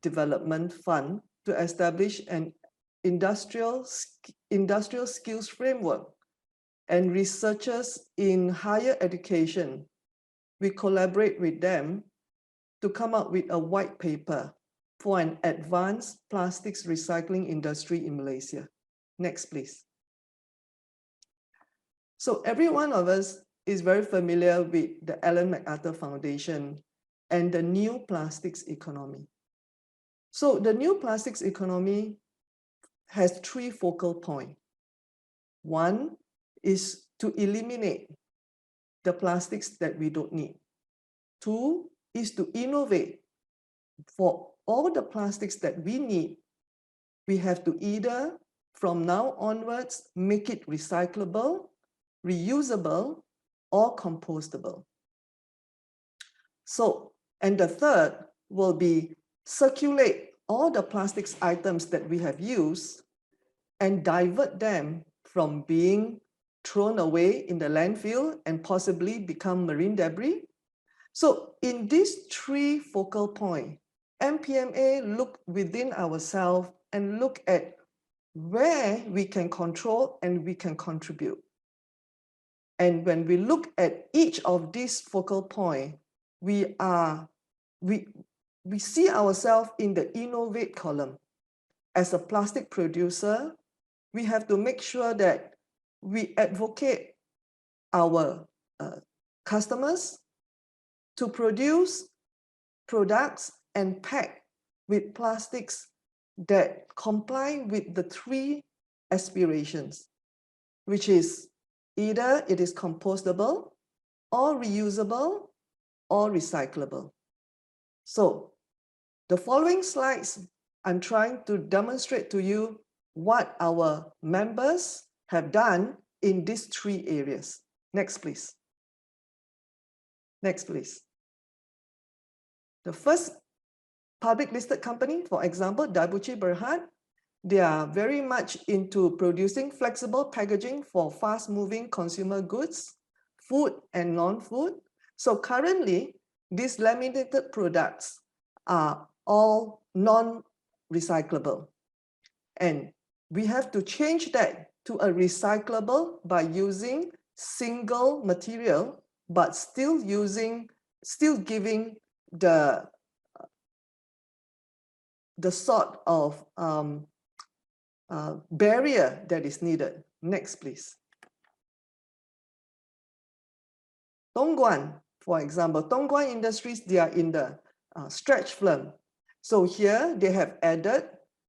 Development Fund to establish an industrial skills framework. And researchers in higher education, we collaborate with them to come up with a white paper for an advanced plastics recycling industry in Malaysia. Next, please. So every one of us is very familiar with the Ellen MacArthur Foundation and the new plastics economy. So the new plastics economy has three focal points. One is to eliminate the plastics that we don't need. Two is to innovate. For all the plastics that we need, we have to either, from now onwards, make it recyclable, reusable, or compostable. So, and the third will be circulate all the plastics items that we have used and divert them from being thrown away in the landfill and possibly become marine debris. So in these three focal points, MPMA look within ourselves and look at where we can control and we can contribute. And when we look at each of these focal points, we see ourselves in the innovate column. As a plastic producer, we have to make sure that we advocate our customers to produce products and pack with plastics that comply with the three aspirations, which is either it is compostable or reusable or recyclable. So the following slides, I'm trying to demonstrate to you what our members have done in these three areas. Next, please. Next, please. The first public listed company, for example, Dabuchi Berhad, they are very much into producing flexible packaging for fast-moving consumer goods, food and non-food. So currently, these laminated products are all non-recyclable. And we have to change that to a recyclable by using single material, but still giving the sort of barrier that is needed. Next, please. Dongguan, for example, Dongguan Industries, they are in the stretch film. So here they have added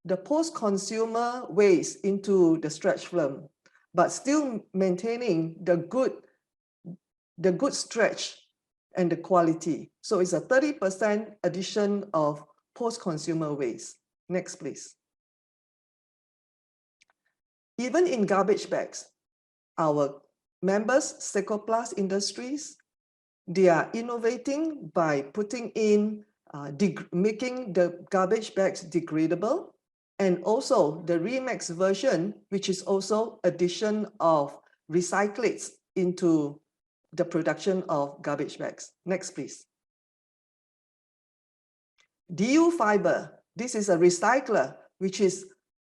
the post-consumer waste into the stretch film, but still maintaining the good stretch and the quality. So it's a 30% addition of post-consumer waste. Next, please. Even in garbage bags, our members, Secoplast Industries, they are innovating by putting in, making the garbage bags degradable, and also the Remax version, which is also addition of recyclates into the production of garbage bags. Next, please. DU fiber, this is a recycler, which is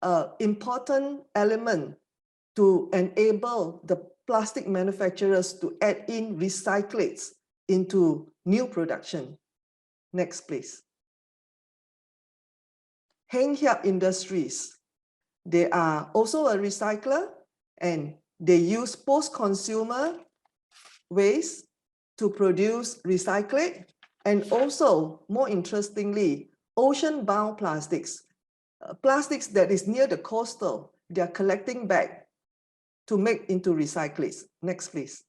an important element to enable the plastic manufacturers to add in recyclates into new production. Next, please. Heng Hiap Industries, they are also a recycler and they use post-consumer waste to produce recyclate, and also, more interestingly, ocean-bound plastics. Plastics that is near the coastal, they are collecting back to make into recyclates. Next, please.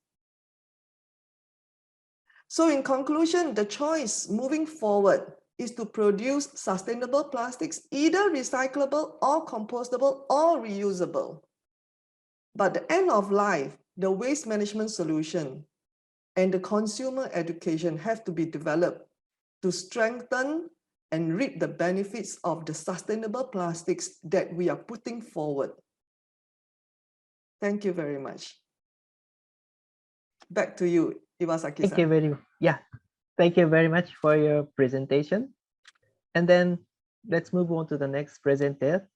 So in conclusion, the choice moving forward is to produce sustainable plastics, either recyclable or compostable or reusable. But the end of life, the waste management solution and the consumer education have to be developed to strengthen and reap the benefits of the sustainable plastics that we are putting forward. Thank you very much. Back to you, Iwasaki-san. Thank you very much for your presentation. And then let's move on to the next presenter,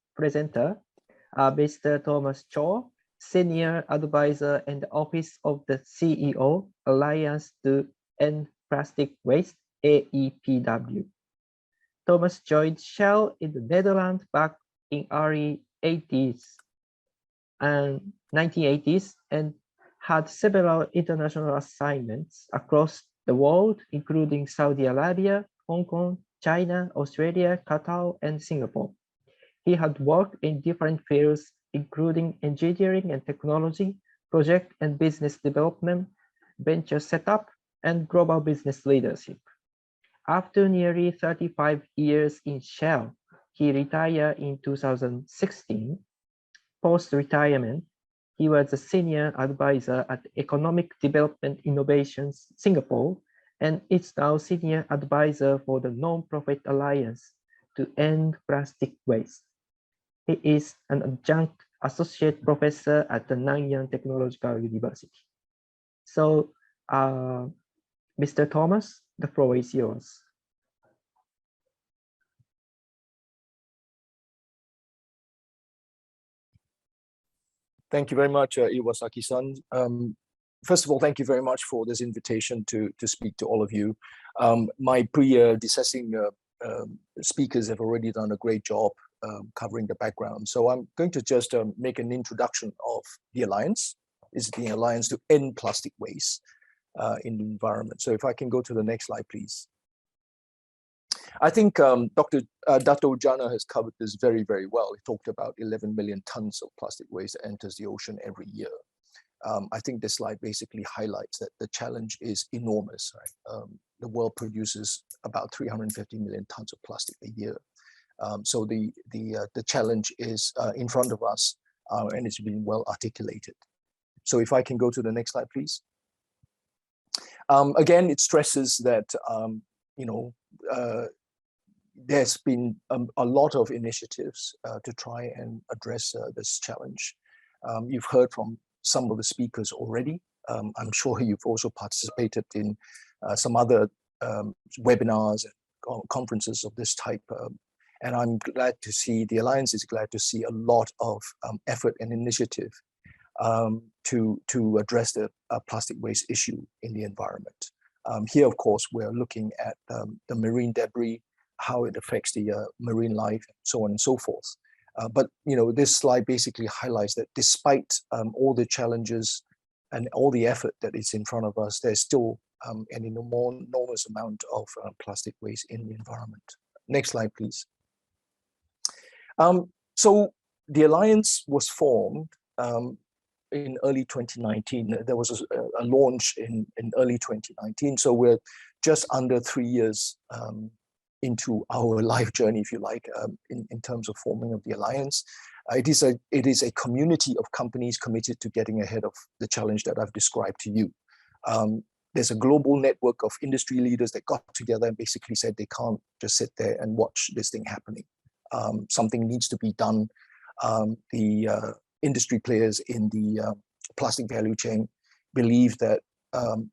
Mr. Thomas Cho, Senior Advisor in the Office of the CEO, Alliance to End Plastic Waste, AEPW. Thomas joined Shell in the Netherlands back in early 1980s and had several international assignments across the world, including Saudi Arabia, Hong Kong, China, Australia, Qatar, and Singapore. He had worked in different fields, including engineering and technology, project and business development, venture setup, and global business leadership. After nearly 35 years in Shell, he retired in 2016. Post-retirement, he was a senior advisor at Economic Development Innovations Singapore and is now senior advisor for the non-profit Alliance to End Plastic Waste. He is an adjunct Associate Professor at the Nanyang Technological University. So, Mr. Thomas, the floor is yours. Thank you very much, Iwasaki-san. First of all, thank you very much for this invitation to speak to all of you. My predecessing speakers have already done a great job covering the background. So I'm going to just make an introduction of the Alliance. It's the Alliance to End Plastic Waste in the environment. So if I can go to the next slide, please. I think Dato Jana has covered this very, very well. He talked about 11 million tons of plastic waste that enters the ocean every year. I think this slide basically highlights that the challenge is enormous. Right? The world produces about 350 million tons of plastic a year. So the challenge is in front of us, and it's been well articulated. So if I can go to the next slide, please. Again, it stresses that there's been a lot of initiatives to try and address this challenge. You've heard from some of the speakers already. I'm sure you've also participated in some other webinars and conferences of this type. And I'm glad to see, the Alliance is glad to see a lot of effort and initiative to address the plastic waste issue in the environment. Here, of course, we're looking at the marine debris, how it affects the marine life, and so on and so forth. But this slide basically highlights that despite all the challenges and all the effort that is in front of us, there's still an enormous amount of plastic waste in the environment. Next slide, please. So the Alliance was formed in early 2019. There was a launch in early 2019. So we're just under 3 years into our life journey, if you like, in terms of forming of the Alliance. It is a community of companies committed to getting ahead of the challenge that I've described to you. There's a global network of industry leaders that got together and basically said they can't just sit there and watch this thing happening. Something needs to be done. The industry players in the plastic value chain believe that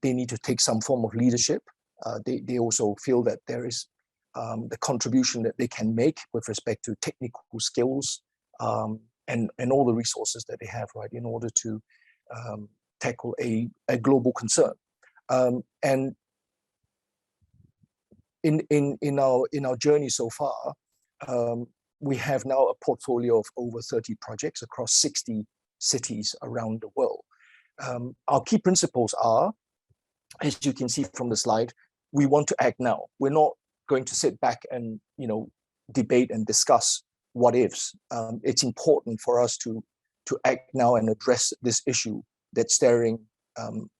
they need to take some form of leadership. They also feel that there is the contribution that they can make with respect to technical skills and all the resources that they have, right, in order to tackle a global concern. And in our journey so far, we have now a portfolio of over 30 projects across 60 cities around the world. Our key principles are, as you can see from the slide, we want to act now. We're not going to sit back and debate and discuss what ifs. It's important for us to act now and address this issue that's staring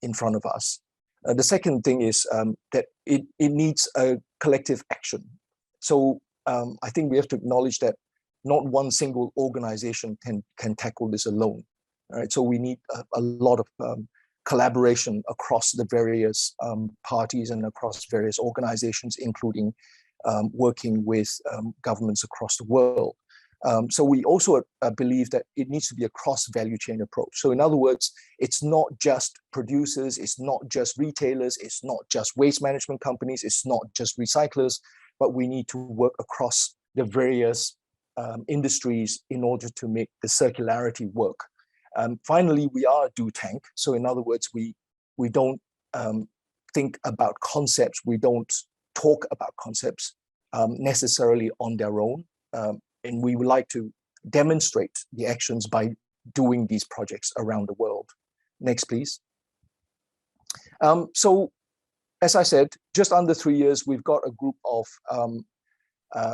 in front of us. The second thing is that it needs a collective action. So I think we have to acknowledge that not one single organization can tackle this alone. All right, so we need a lot of collaboration across the various parties and across various organizations, including working with governments across the world. So we also believe that it needs to be a cross-value chain approach. So in other words, it's not just producers, it's not just retailers, it's not just waste management companies, it's not just recyclers, but we need to work across the various industries in order to make the circularity work. Finally, we are a do tank. So in other words, we don't think about concepts, we don't talk about concepts necessarily on their own. And we would like to demonstrate the actions by doing these projects around the world. Next, please. So, as I said, just under 3 years, we've got a group of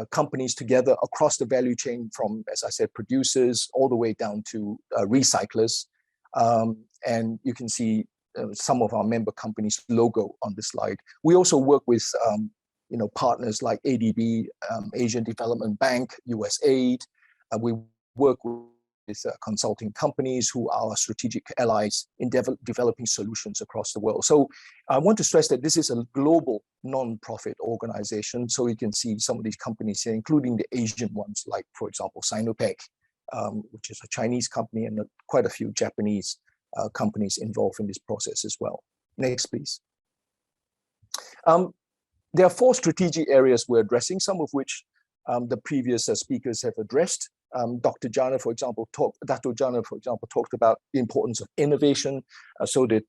companies together across the value chain from, as I said, producers all the way down to recyclers. And you can see some of our member companies' logo on this slide. We also work with partners like ADB, Asian Development Bank, USAID. We work with consulting companies who are strategic allies in developing solutions across the world. So I want to stress that this is a global non-profit organization. So you can see some of these companies here, including the Asian ones, like, for example, Sinopec, which is a Chinese company, and quite a few Japanese companies involved in this process as well. Next, please. There are 4 strategic areas we're addressing, some of which the previous speakers have addressed. Dr. Jana, for example, talked about the importance of innovation. So did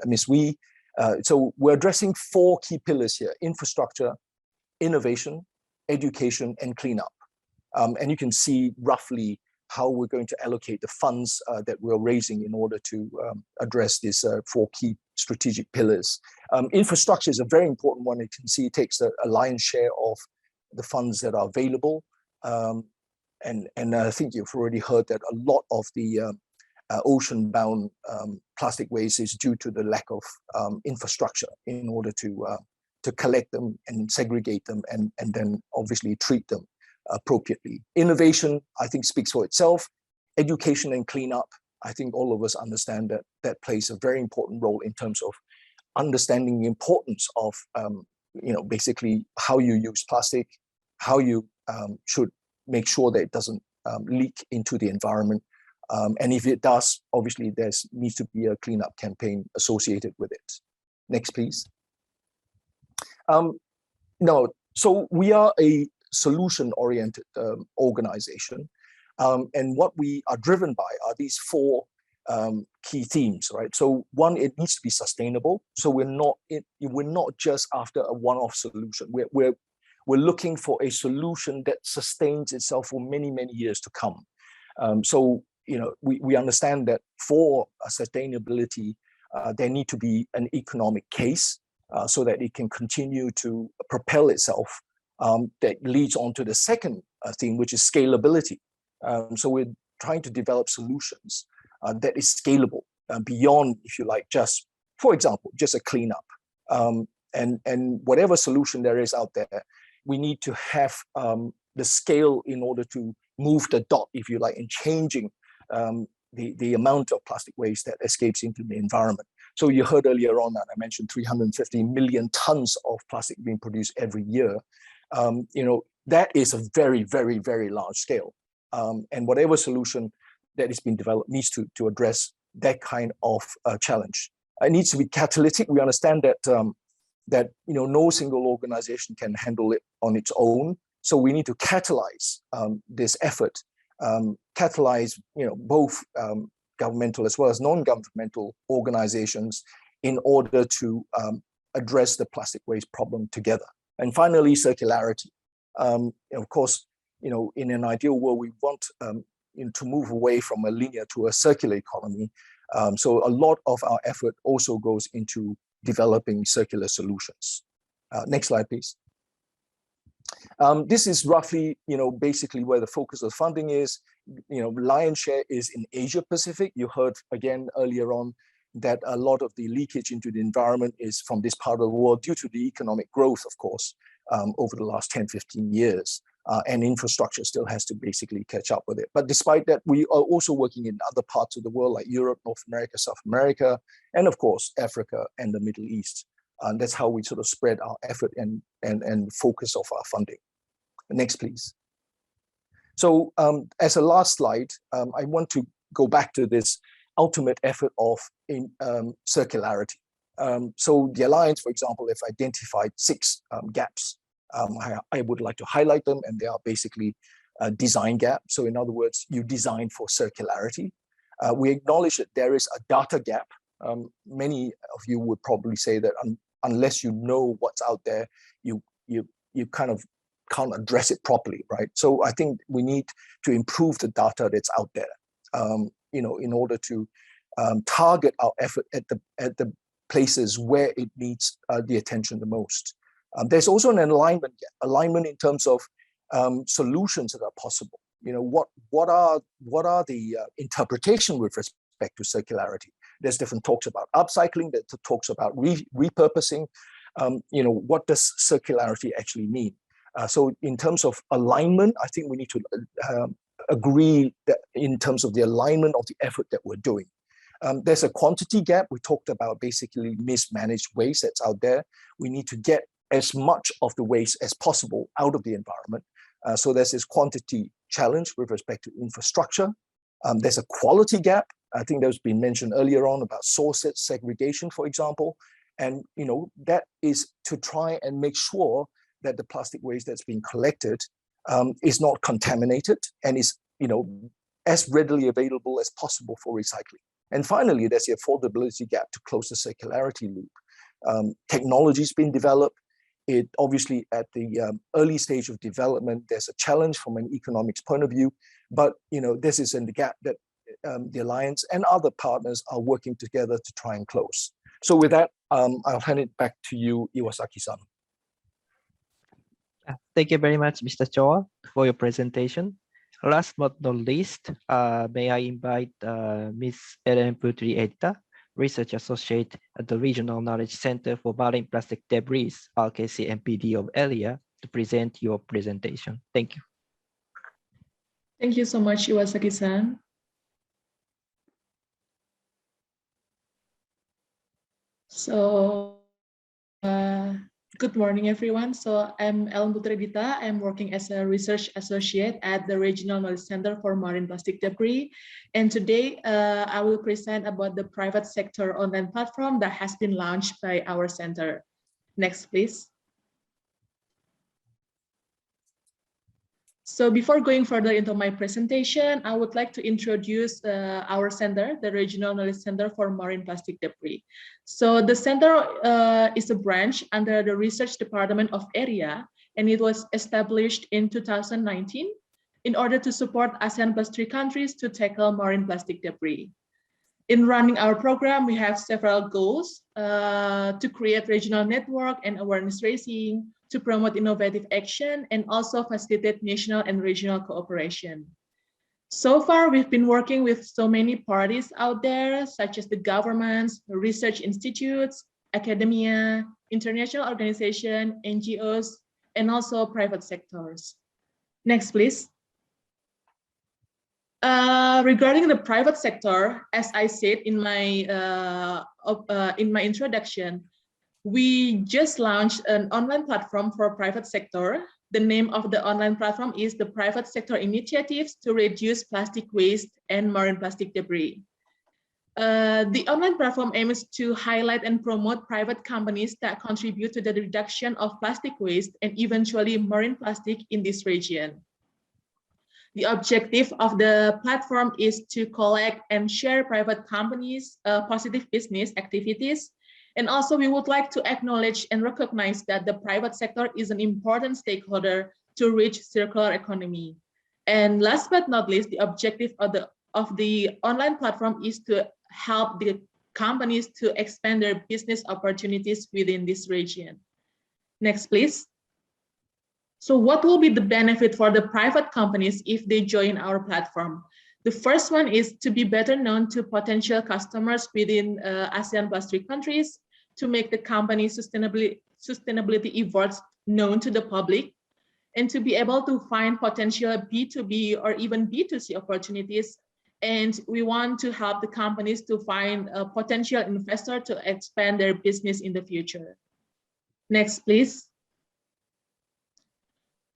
Ms. Wee. So we're addressing 4 key pillars here: infrastructure, innovation, education, and cleanup. And you can see roughly how we're going to allocate the funds that we're raising in order to address these 4 key strategic pillars. Infrastructure is a very important one. You can see it takes a lion's share of the funds that are available. And I think you've already heard that a lot of the ocean-bound plastic waste is due to the lack of infrastructure in order to collect them and segregate them and then obviously treat them appropriately. Innovation, I think, speaks for itself. Education and cleanup, I think all of us understand that that plays a very important role in terms of understanding the importance of, basically how you use plastic, how you should make sure that it doesn't leak into the environment. And if it does, obviously there needs to be a cleanup campaign associated with it. Next, please. No, so we are a solution-oriented organization. And what we are driven by are these 4 key themes, right? So one, it needs to be sustainable. So we're not just after a one-off solution. We're looking for a solution that sustains itself for many, many years to come. So we understand that for sustainability, there need to be an economic case so that it can continue to propel itself. That leads on to the second theme, which is scalability. So we're trying to develop solutions that is scalable beyond, if you like, just, for example, just a cleanup. And whatever solution there is out there, we need to have the scale in order to move the dot, if you like, in changing the amount of plastic waste that escapes into the environment. So you heard earlier on that I mentioned 350 million tons of plastic being produced every year. That is a very, very, very large scale. And whatever solution that is being developed needs to address that kind of challenge. It needs to be catalytic. We understand that no single organization can handle it on its own. So we need to catalyze this effort, catalyze both governmental as well as non-governmental organizations in order to address the plastic waste problem together. And finally, circularity. Of course, in an ideal world, we want to move away from a linear to a circular economy. So a lot of our effort also goes into developing circular solutions. Next slide, please. This is roughly, basically where the focus of funding is. Lion's share is in Asia Pacific. You heard again earlier on that a lot of the leakage into the environment is from this part of the world due to the economic growth, of course, over the last 10, 15 years. And infrastructure still has to basically catch up with it. But despite that, we are also working in other parts of the world like Europe, North America, South America, and of course, Africa and the Middle East. And that's how we sort of spread our effort and focus of our funding. Next, please. So as a last slide, I want to go back to this ultimate effort of circularity. So the Alliance, for example, have identified 6 gaps. I would like to highlight them, and they are basically a design gap. So in other words, you design for circularity. We acknowledge that there is a data gap. Many of you would probably say that unless you know what's out there, you kind of can't address it properly, right? So I think we need to improve the data that's out there, in order to target our effort at the places where it needs the attention the most. There's also an alignment in terms of solutions that are possible. What are the interpretation with respect to circularity? There's different talks about upcycling, that talks about repurposing. What does circularity actually mean? So in terms of alignment, I think we need to agree that in terms of the alignment of the effort that we're doing. There's a quantity gap. We talked about basically mismanaged waste that's out there. We need to get as much of the waste as possible out of the environment. So there's this quantity challenge with respect to infrastructure. There's a quality gap. I think that's been mentioned earlier on about source segregation, for example. And that is to try and make sure that the plastic waste that's being collected is not contaminated and is as readily available as possible for recycling. And finally, there's the affordability gap to close the circularity loop. Technology's been developed. It obviously at the early stage of development, there's a challenge from an economics point of view, but this is in the gap that the Alliance and other partners are working together to try and close. So with that, I'll hand it back to you, Iwasaki-san. Thank you very much, Mr. Choa, for your presentation. Last but not least, may I invite Ms. Ellen Putri Edita, Research Associate at the Regional Knowledge Center for Marine Plastic Debris, RKC MPD of ERIA, to present your presentation. Thank you. Thank you so much, Iwasaki-san. So, good morning, everyone. So I'm Ellen Putri Edita. I'm working as a research associate at the Regional Knowledge Center for Marine Plastic Debris. And today I will present about the private sector online platform that has been launched by our center. Next, please. So before going further into my presentation, I would like to introduce our center, the Regional Knowledge Center for Marine Plastic Debris. So the center is a branch under the Research Department of ERIA, and it was established in 2019 in order to support ASEAN Plus 3 countries to tackle marine plastic debris. In running our program, we have several goals to create regional network and awareness raising, to promote innovative action, and also facilitate national and regional cooperation. So far, we've been working with so many parties out there, such as the governments, research institutes, academia, international organizations, NGOs, and also private sectors. Next, please. Regarding the private sector, as I said in my introduction, we just launched an online platform for private sector. The name of the online platform is the Private Sector Initiatives to Reduce Plastic Waste and Marine Plastic Debris. The online platform aims to highlight and promote private companies that contribute to the reduction of plastic waste and eventually marine plastic in this region. The objective of the platform is to collect and share private companies' positive business activities. And also we would like to acknowledge and recognize that the private sector is an important stakeholder to reach circular economy. And last but not least, the objective of the online platform is to help the companies to expand their business opportunities within this region. Next, please. So what will be the benefit for the private companies if they join our platform? The first one is to be better known to potential customers within ASEAN Plus 3 countries, to make the company sustainability efforts known to the public, and to be able to find potential B2B or even B2C opportunities. And we want to help the companies to find a potential investor to expand their business in the future. Next, please.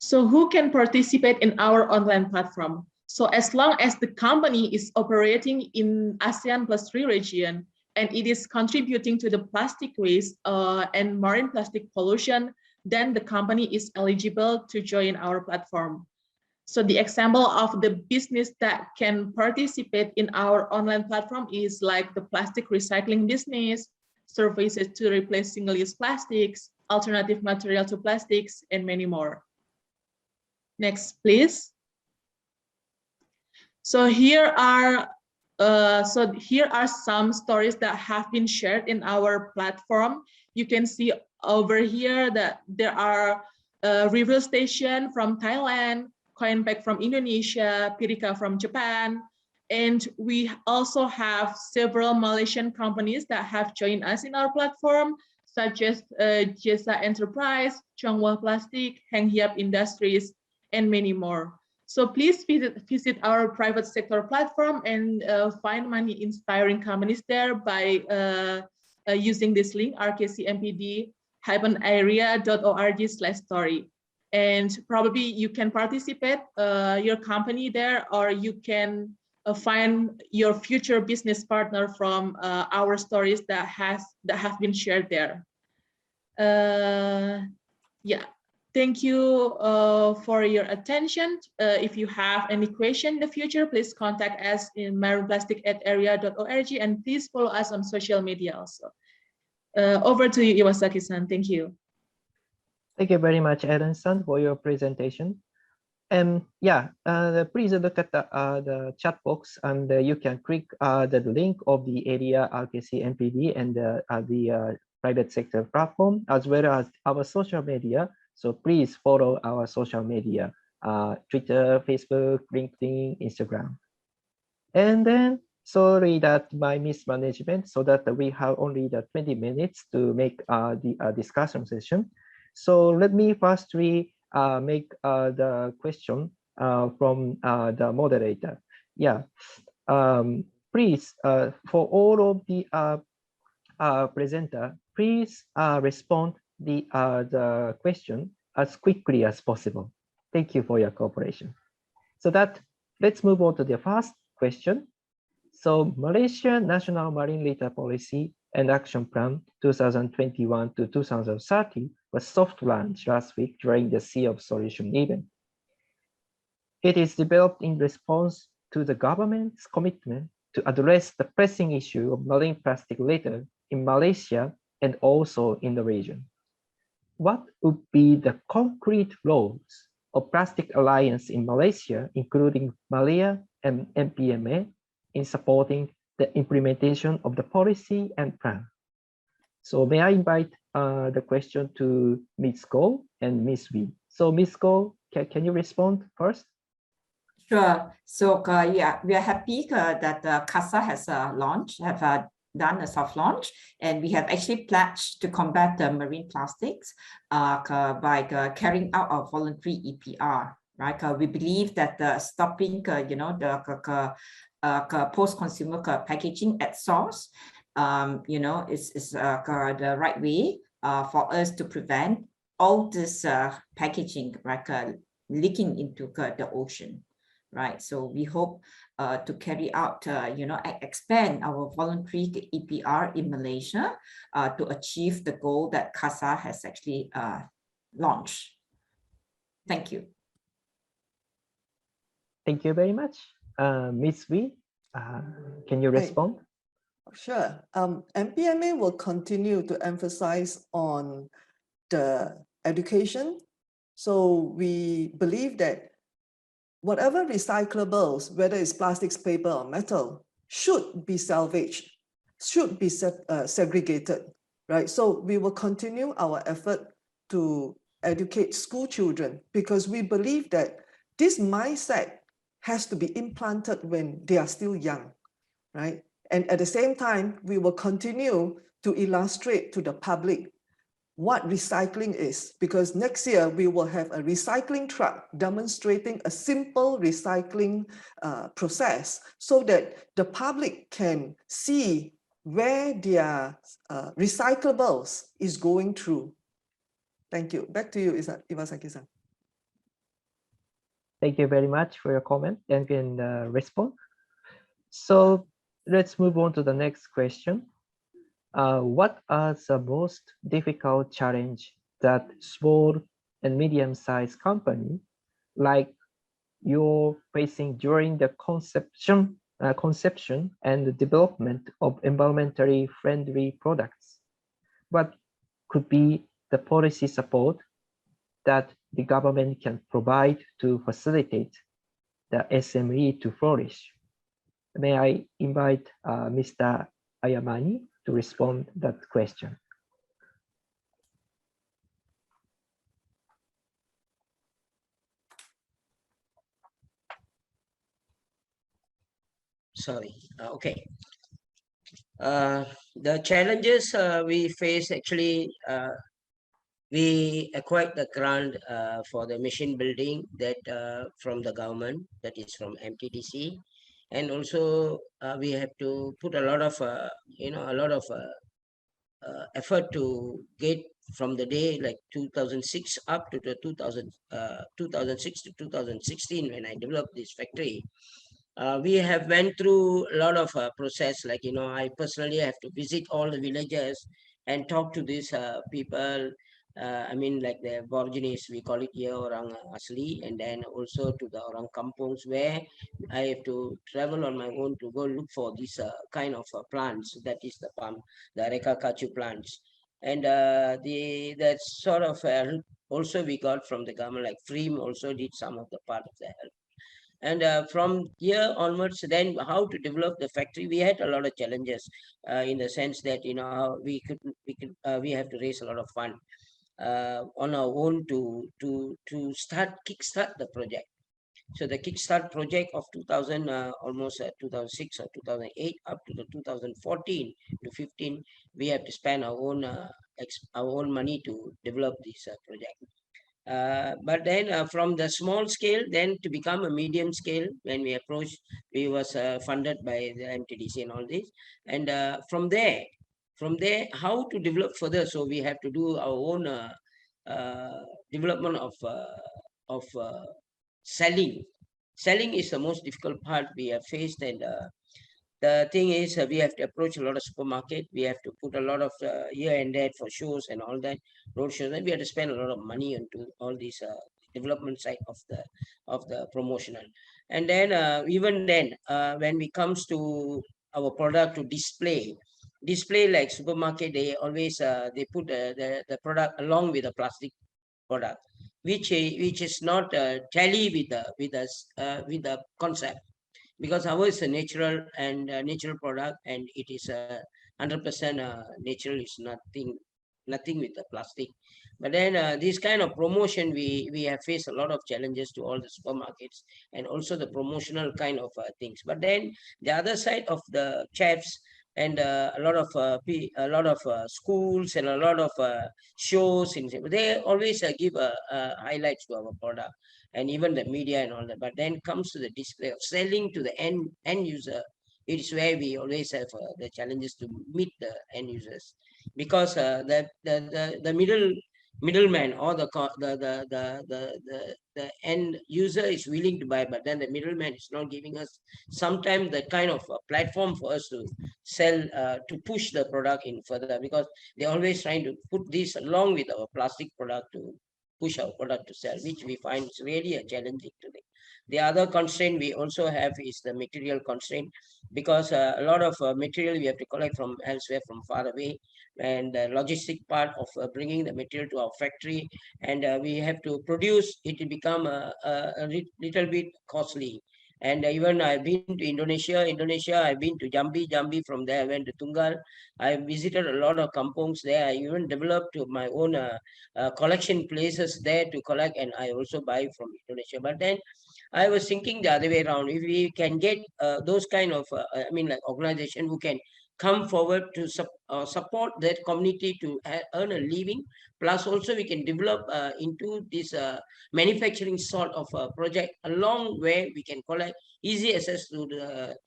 So who can participate in our online platform? So as long as the company is operating in ASEAN Plus 3 region, and it is contributing to the plastic waste and marine plastic pollution, then the company is eligible to join our platform. So the example of the business that can participate in our online platform is like the plastic recycling business, services to replace single-use plastics, alternative material to plastics, and many more. Next, please. So here are some stories that have been shared in our platform. You can see over here that there are River Station from Thailand, Coinpack from Indonesia, Pirika from Japan, and we also have several Malaysian companies that have joined us in our platform, such as Jesa Enterprise, Chonghua Plastic, Heng Hiap Industries, and many more. So please visit our private sector platform and find many inspiring companies there by using this link, rkcmpd-area.org/story. and probably you can participate your company there, or you can find your future business partner from our stories that have been shared there. Yeah, thank you for your attention. If you have any question in the future, please contact us in maroonplastic@eria.org, and please follow us on social media also. Over to you, Iwasaki-san. Thank you. Thank you very much, Aaron-san, for your presentation. And please look at the chat box, and you can click the link of the ERIA RKC MPD and the private sector platform, as well as our social media. So please follow our social media, Twitter, Facebook, LinkedIn, Instagram. And then, sorry that my mismanagement, so that we have only the 20 minutes to make the discussion session. So let me firstly make the question from the moderator. Yeah, please, for all of the presenter, please respond the question as quickly as possible. Thank you for your cooperation. So that, let's move on to the first question. So Malaysia National Marine Litter Policy and Action Plan 2021 to 2030 was soft launched last week during the Sea of Solution event. It is developed in response to the government's commitment to address the pressing issue of marine plastic litter in Malaysia and also in the region. What would be the concrete roles of Plastic Alliance in Malaysia, including Malaya and MPMA, in supporting the implementation of the policy and plan? So may I invite the question to Ms. Go and Ms. Wee. So Ms. Go, can you respond first? Sure. So yeah, we are happy that CASA has done a soft launch, and we have actually pledged to combat the marine plastics by carrying out our voluntary EPR. Right? We believe that stopping, the post-consumer packaging at source, is the right way for us to prevent all this packaging leaking into the ocean. Right, so we hope to carry out, expand our voluntary EPR in Malaysia to achieve the goal that CASA has actually launched. Thank you. Thank you very much. Ms. Wee, can you respond? Sure. MPMA will continue to emphasize on the education. So we believe that whatever recyclables, whether it's plastics, paper, or metal, should be salvaged, should be segregated, right? So we will continue our effort to educate school children, because we believe that this mindset has to be implanted when they are still young, right? And at the same time, we will continue to illustrate to the public what recycling is, because next year we will have a recycling truck demonstrating a simple recycling process, so that the public can see where their recyclables is going through. Thank you. Back to you, Iwasaki-san. Thank you very much for your comment and can respond. So let's move on to the next question. What are the most difficult challenge that small and medium-sized company like you're facing during the conception and the development of environmentally friendly products? What could be the policy support that the government can provide to facilitate the SME to flourish? May I invite Mr. Ayamani to respond to that question? Sorry. Okay. The challenges we face, actually, we acquired the grant for the machine building that from the government, that is from MTDC, and also we have to put a lot of effort to get from the day like 2006 up to the 2006 to 2016 when I developed this factory. We have went through a lot of process, like, I personally have to visit all the villages and talk to these people. I mean, like the Aborigines, we call it here Orang Asli, and then also to the Orang Kampungs, where I have to travel on my own to go look for these kind of plants. That is the palm, the Areca Kachu plants. And that sort of also we got from the government, like FREEM also did some of the part of the help. And from here onwards, then how to develop the factory, we had a lot of challenges in the sense that we have to raise a lot of fund on our own to kickstart the project. So the kickstart project of 2000 almost 2006 or 2008 up to the 2014 to 15, we have to spend our own money to develop this project. But then from the small scale, then to become a medium scale, when we approached, we was funded by the MTDC and all this. And from there, how to develop further? So we have to do our own development of selling. Selling is the most difficult part we have faced, and the thing is we have to approach a lot of supermarket. We have to put a lot of here and there for shows and all that, road shows, and we have to spend a lot of money into all these development side of the promotional. And then even then when it comes to our product to display like supermarket, they always they put the product along with the plastic product, which is not tally with the concept, because ours is a natural and natural product, and it is 100% natural. It's nothing with the plastic. But then this kind of promotion, we have faced a lot of challenges to all the supermarkets, and also the promotional kind of things. But then the other side of the chefs and a lot of schools and a lot of shows they always give highlights to our product, and even the media and all that. But then comes to the display of selling to the end user, it is where we always have the challenges to meet the end users, because the middleman or the end user is willing to buy, but then the middleman is not giving us sometimes the kind of platform for us to sell, to push the product in further, because they're always trying to put this along with our plastic product to push our product to sell, which we find is really a challenging today. The other constraint we also have is the material constraint, because a lot of material we have to collect from elsewhere, from far away, and the logistic part of bringing the material to our factory, and we have to produce it will become a little bit costly. And even I've been to Indonesia, I've been to Jambi, from there I went to Tunggal. I visited a lot of kampungs there. I even developed my own collection places there to collect, and I also buy from Indonesia. But then I was thinking the other way around. If we can get those kind of, like organization who can come forward to support that community to earn a living, plus also we can develop into this manufacturing sort of project, along where we can collect easy access to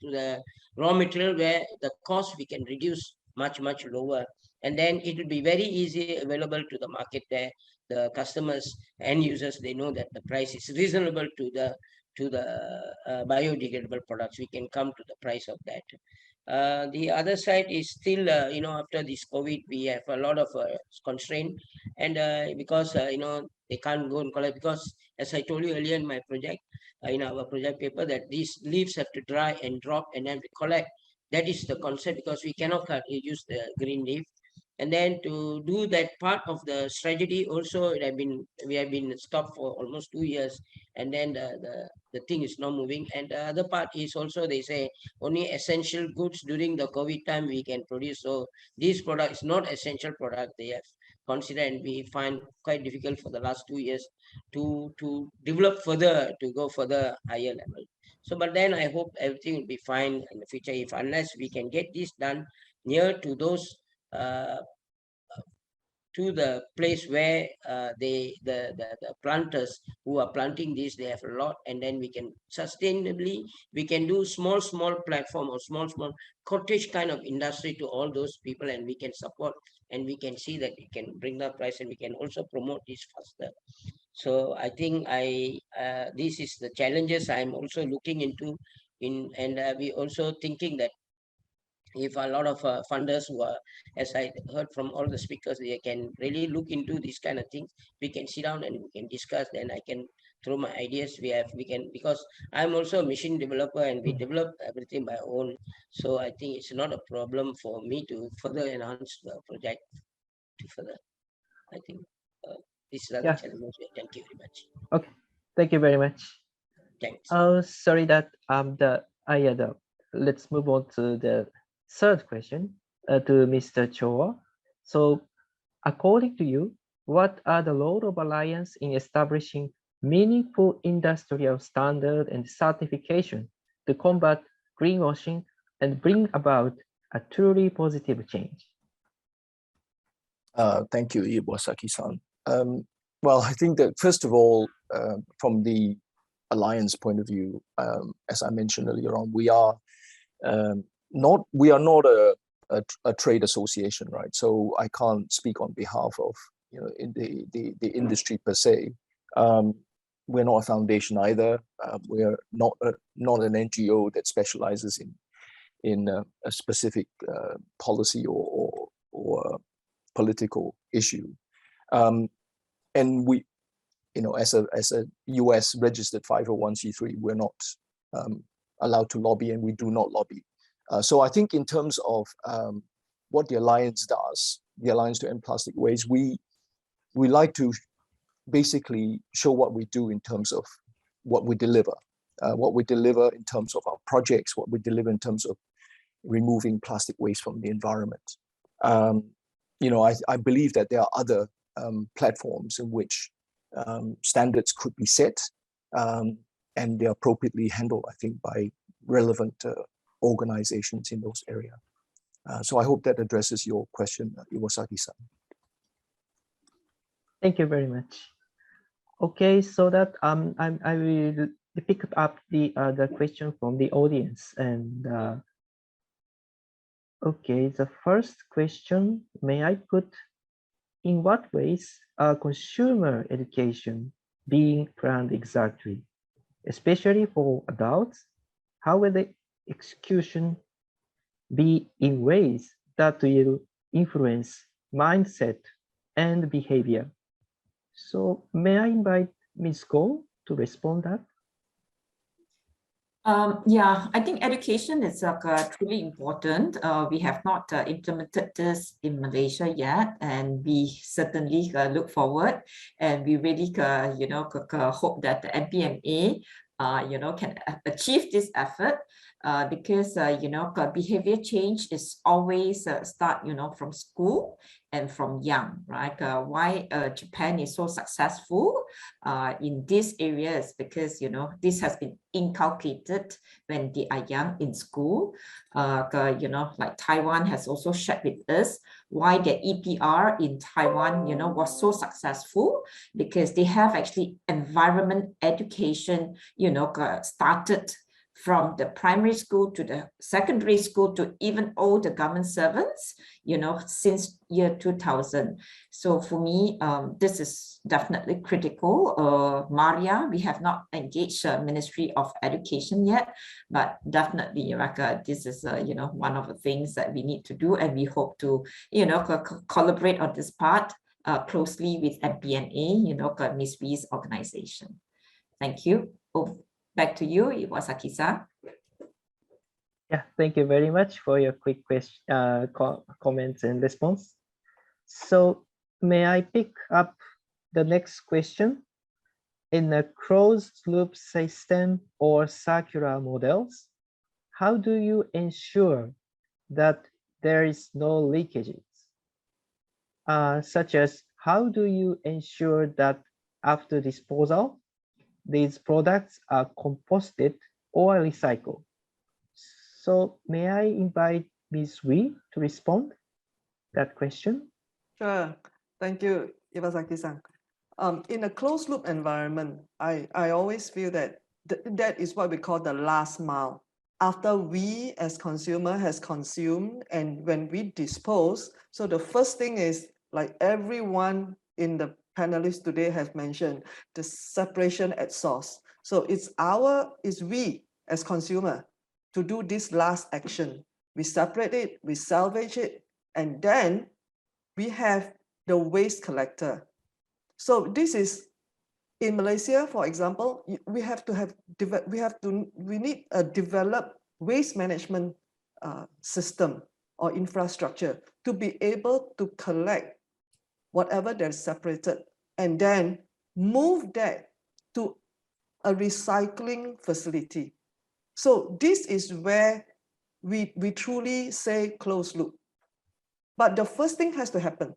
the raw material, where the cost we can reduce much lower, and then it will be very easy available to the market there. The customers and users, they know that the price is reasonable to the biodegradable products. We can come to the price of that. The other side is still, after this COVID, we have a lot of constraint, and because they can't go and collect, because as I told you earlier in my project, in our project paper, that these leaves have to dry and drop and then we collect. That is the concept, because we cannot use the green leaf. And then to do that part of the strategy also, we have been stopped for almost 2 years, and then the thing is not moving. And the other part is also, they say only essential goods during the COVID time we can produce. So this product is not essential product they have considered, and we find quite difficult for the last 2 years to develop further, to go further higher level. So, but then I hope everything will be fine in the future, if unless we can get this done near to those to the place where the planters who are planting this, they have a lot, and then we can sustainably, we can do small platform or small cottage kind of industry to all those people, and we can support, and we can see that we can bring the price, and we can also promote this faster. So I think this is the challenges I'm also looking into and we also thinking that if a lot of funders who are, as I heard from all the speakers, they can really look into these kind of things. We can sit down and we can discuss. Then I can throw my ideas. We can, because I'm also a machine developer and we develop everything by own. So I think it's not a problem for me to further enhance the project to further. I think these are the challenges. Thank you very much. Okay, thank you very much. Thanks. Oh, sorry that let's move on to the third question to Mr. Cho. So, according to you, what are the role of Alliance in establishing meaningful industrial standard and certification to combat greenwashing and bring about a truly positive change? Thank you, Iwasaki-san. Well, I think that first of all, from the Alliance point of view, as I mentioned earlier on, we are not a trade association, right? So I can't speak on behalf of in the industry per se. We're not a foundation either. We're not an NGO that specializes in a specific policy or political issue. And we, as a US registered 501c3, we're not allowed to lobby, and we do not lobby. So I think in terms of what the Alliance does, the Alliance to End Plastic Waste, we like to basically show what we do in terms of what we deliver in terms of our projects, what we deliver in terms of removing plastic waste from the environment. I believe that there are other platforms in which standards could be set, and they're appropriately handled, I think, by relevant organizations in those areas. So I hope that addresses your question, Iwasaki-san. Thank you very much. Okay, so that I will pick up the question from the audience, and okay, the first question, may I put, in what ways are consumer education being planned exactly, especially for adults? How will the execution be in ways that will influence mindset and behavior? So may I invite Ms. Go to respond that? Yeah, I think education is truly important. We have not implemented this in Malaysia yet, and we certainly look forward, and we really, hope that the NPMA, can achieve this effort, because, behavior change is always start, from school and from young, right? Why Japan is so successful in these areas, because, this has been inculcated when they are young in school. Like Taiwan has also shared with us why the EPR in Taiwan, was so successful, because they have actually environment education, started from the primary school to the secondary school to even all the government servants, since year 2000. So for me, this is definitely critical. Maria, we have not engaged Ministry of Education yet, but definitely, this is, one of the things that we need to do, and we hope to, collaborate on this part closely with NPMA, Ms. Wee's organization. Thank you. Back to you, Iwasaki-san. Yeah, thank you very much for your quick question, comments and response. So may I pick up the next question? In a closed loop system or circular models, how do you ensure that there is no leakages? Such as, how do you ensure that after disposal, these products are composted or recycled? So may I invite Ms. Wee to respond that question? Sure. Thank you, Iwasaki-san. In a closed loop environment, I always feel that that is what we call the last mile. After we as consumer has consumed and when we dispose, so the first thing is like everyone in the panelists today have mentioned, the separation at source. So it's we as consumer to do this last action. We separate it, we salvage it, and then we have the waste collector. So this is in Malaysia, for example, we need a developed waste management system or infrastructure to be able to collect whatever that's separated and then move that to a recycling facility. So this is where we truly say closed loop. But the first thing has to happen.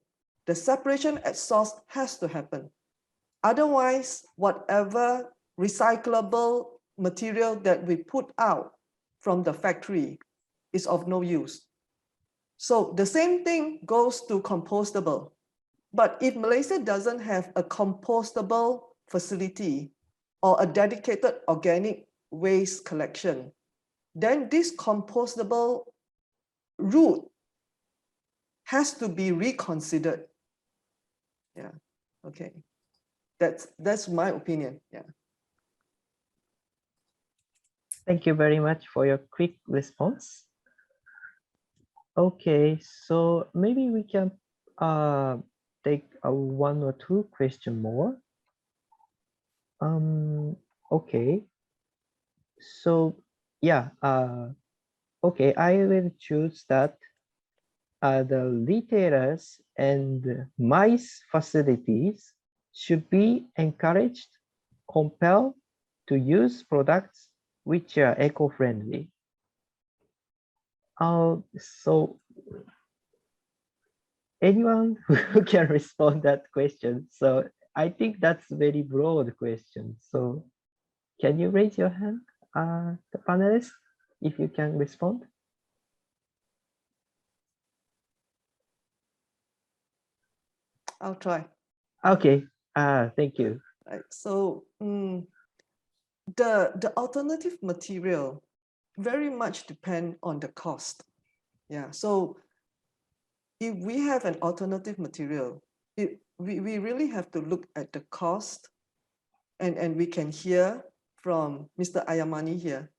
The separation at source has to happen. Otherwise, whatever recyclable material that we put out from the factory is of no use. So the same thing goes to compostable. But if Malaysia doesn't have a compostable facility or a dedicated organic waste collection, then this compostable route has to be reconsidered. Yeah, okay. That's my opinion. Yeah. Thank you very much for your quick response. Okay, so maybe we can take one or two questions more. Okay. So yeah, okay, I will choose that the retailers and MICE facilities should be encouraged, compelled to use products which are eco-friendly. So anyone who can respond that question? So I think that's a very broad question. So can you raise your hand, the panelists, if you can respond? I'll try. Okay, thank you. Right. So the alternative material very much depend on the cost. Yeah. So if we have an alternative material, we really have to look at the cost, and we can hear from Mr. Ayamani here.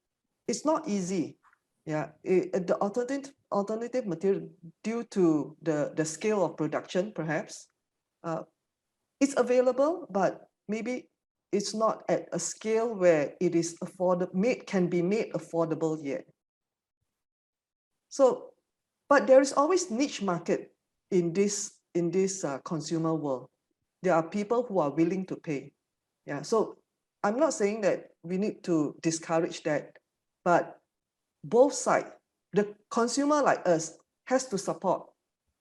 It's not easy. Yeah. The alternative material, due to the scale of production, perhaps, it's available, but maybe it's not at a scale where it is can be made affordable yet. So, but there is always niche market in this consumer world. There are people who are willing to pay. Yeah. So I'm not saying that we need to discourage that, but both sides, the consumer like us has to support.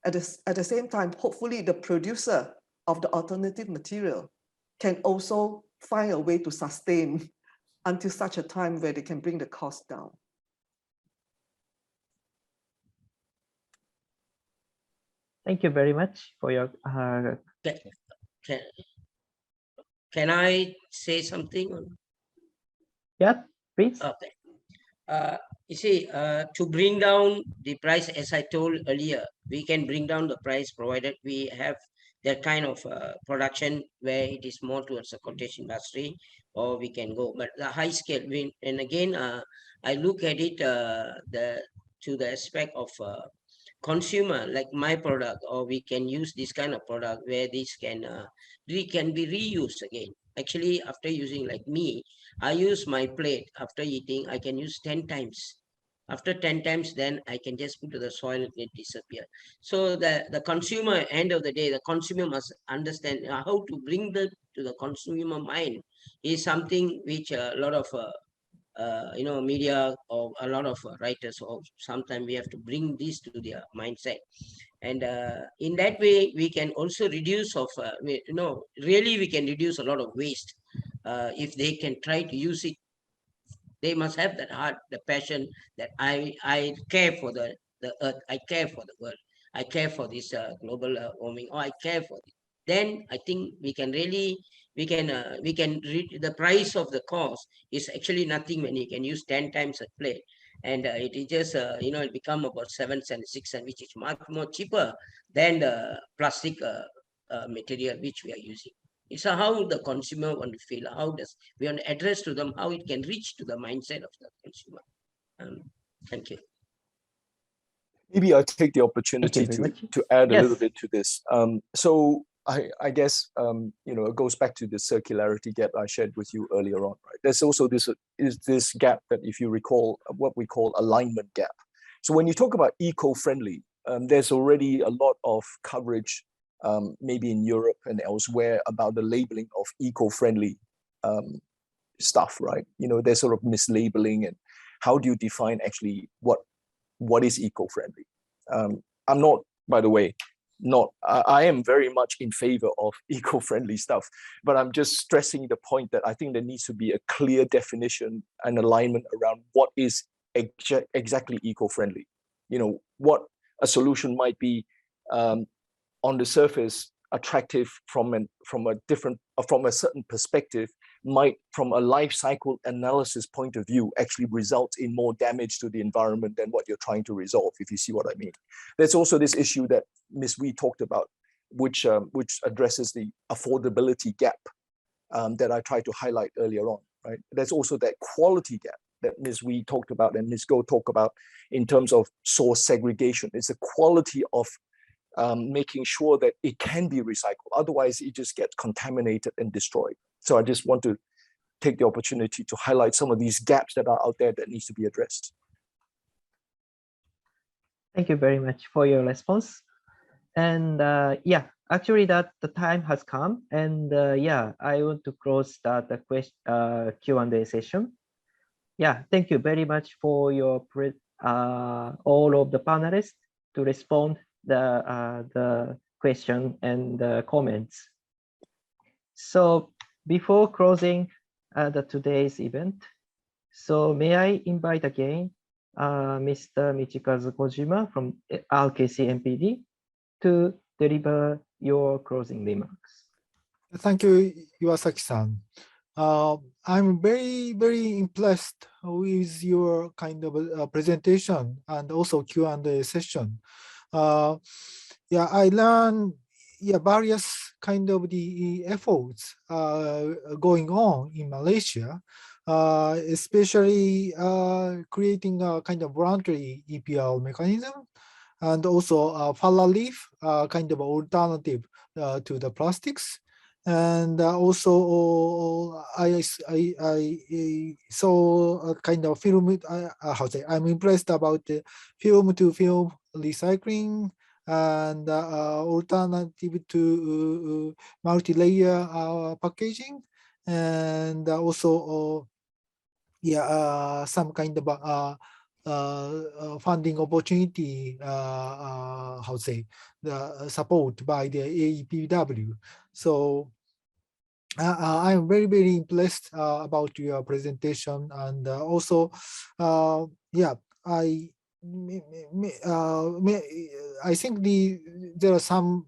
At the same time, hopefully the producer of the alternative material can also find a way to sustain until such a time where they can bring the cost down. Thank you very much for your. Can I say something? Yeah, please. Okay. You see, to bring down the price, as I told earlier, we can bring down the price provided we have that kind of production where it is more towards the cottage industry, or we can go. But the high scale, and again, I look at it to the aspect of consumer, like my product, or we can use this kind of product where this can be reused again. Actually, after using, like me, I use my plate after eating, I can use 10 times. After 10 times, then I can just put to the soil and it disappear. So the consumer, end of the day, the consumer must understand how to bring that to the consumer mind is something which a lot of media or a lot of writers, or sometimes we have to bring this to their mindset. And in that way, we can also reduce really we can reduce a lot of waste if they can try to use it. They must have that heart, the passion that I care for the earth, I care for the world, I care for this global warming, or I care for this, then I think we can really, we can read the price of the cost is actually nothing when you can use 10 times a plate. And it is just, it become about 7 cents, 6 cents, which is much more cheaper than the plastic material which we are using. It's how the consumer want to feel, how does we want to address to them, how it can reach to the mindset of the consumer. Thank you. Maybe I'll take the Thank opportunity you very much. to add a little Yes. bit to this. So I guess it goes back to the circularity gap I shared with you earlier on, right? There's also this gap that, if you recall, what we call alignment gap. So when you talk about eco-friendly, there's already a lot of coverage, maybe in Europe and elsewhere, about the labeling of eco-friendly stuff, right? There's sort of mislabeling, and how do you define actually what is eco-friendly? I'm not, by the way, I am very much in favor of eco-friendly stuff, but I'm just stressing the point that I think there needs to be a clear definition and alignment around what is exactly eco-friendly. What a solution might be on the surface attractive from a certain perspective, might, from a life cycle analysis point of view, actually result in more damage to the environment than what you're trying to resolve, if you see what I mean. There's also this issue that Ms. Wee talked about, which addresses the affordability gap that I tried to highlight earlier on, right? There's also that quality gap that Ms. Wee talked about and Ms. Goh talked about in terms of source segregation. It's the quality of making sure that it can be recycled. Otherwise, it just gets contaminated and destroyed. So I just want to take the opportunity to highlight some of these gaps that are out there that needs to be addressed. Thank you very much for your response. And yeah, actually that the time has come, and yeah, I want to close the Q&A session. Yeah, thank you very much for your all of the panelists to respond the question and the comments. So before closing today's event, so may I invite again Mr. Michikazu Kojima from RKC MPD to deliver your closing remarks. Thank you, Iwasaki-san. I'm very, very impressed with your kind of presentation and also Q&A session. Yeah, I learned various kind of the efforts going on in Malaysia, especially creating a kind of voluntary EPR mechanism, and also falla leaf, kind of alternative to the plastics. And also, I saw a kind of film. I'm impressed about the film-to-film recycling and alternative to multi-layer packaging, and also some kind of funding opportunity, the support by the AEPW. So I'm very, very impressed about your presentation, and also, yeah, I think there are some,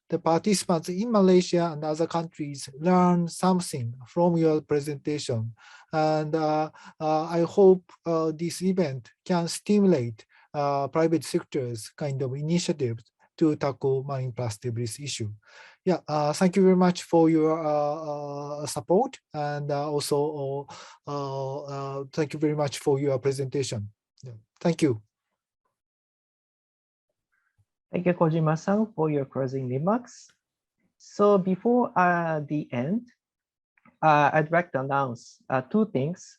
the participants in Malaysia and other countries learn something from your presentation. And I hope this event can stimulate private sector's kind of initiatives to tackle marine plastic waste issue. Yeah, thank you very much for your support, and also thank you very much for your presentation. Yeah, thank you. Thank you, Kojima-san, for your closing remarks. So before the end, I'd like to announce two things.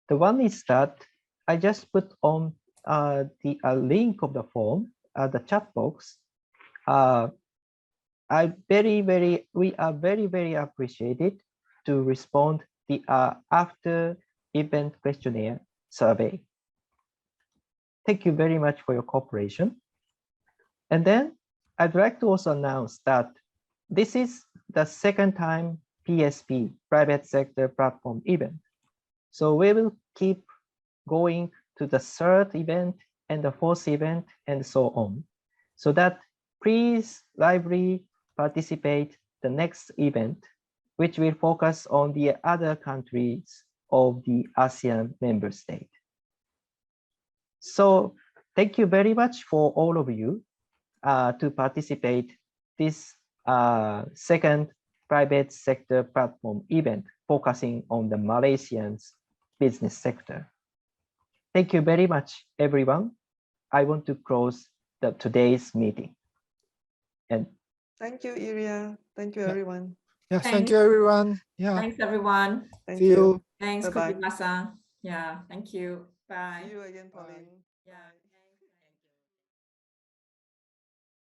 The one is that I just put on the link of the form, the chat box. We are very, very appreciated to respond the after event questionnaire survey. Thank you very much for your cooperation. And then I'd like to also announce that this is the second time PSP, Private Sector Platform event. So we will keep going to the third event and the fourth event and so on. So that please lively participate the next event, which will focus on the other countries of the ASEAN member state. So thank you very much for all of you to participate this second private sector platform event focusing on the Malaysian business sector. Thank you very much, everyone. I want to close today's meeting. And Thank you, ERIA. Thank you, everyone. Yes, thank Thanks. you, everyone. Yeah, Thanks, everyone. Thank see you. Thanks, Bye-bye. Kopimasa. Yeah, thank you. Bye. See you again, Pauline. Yeah. Bye.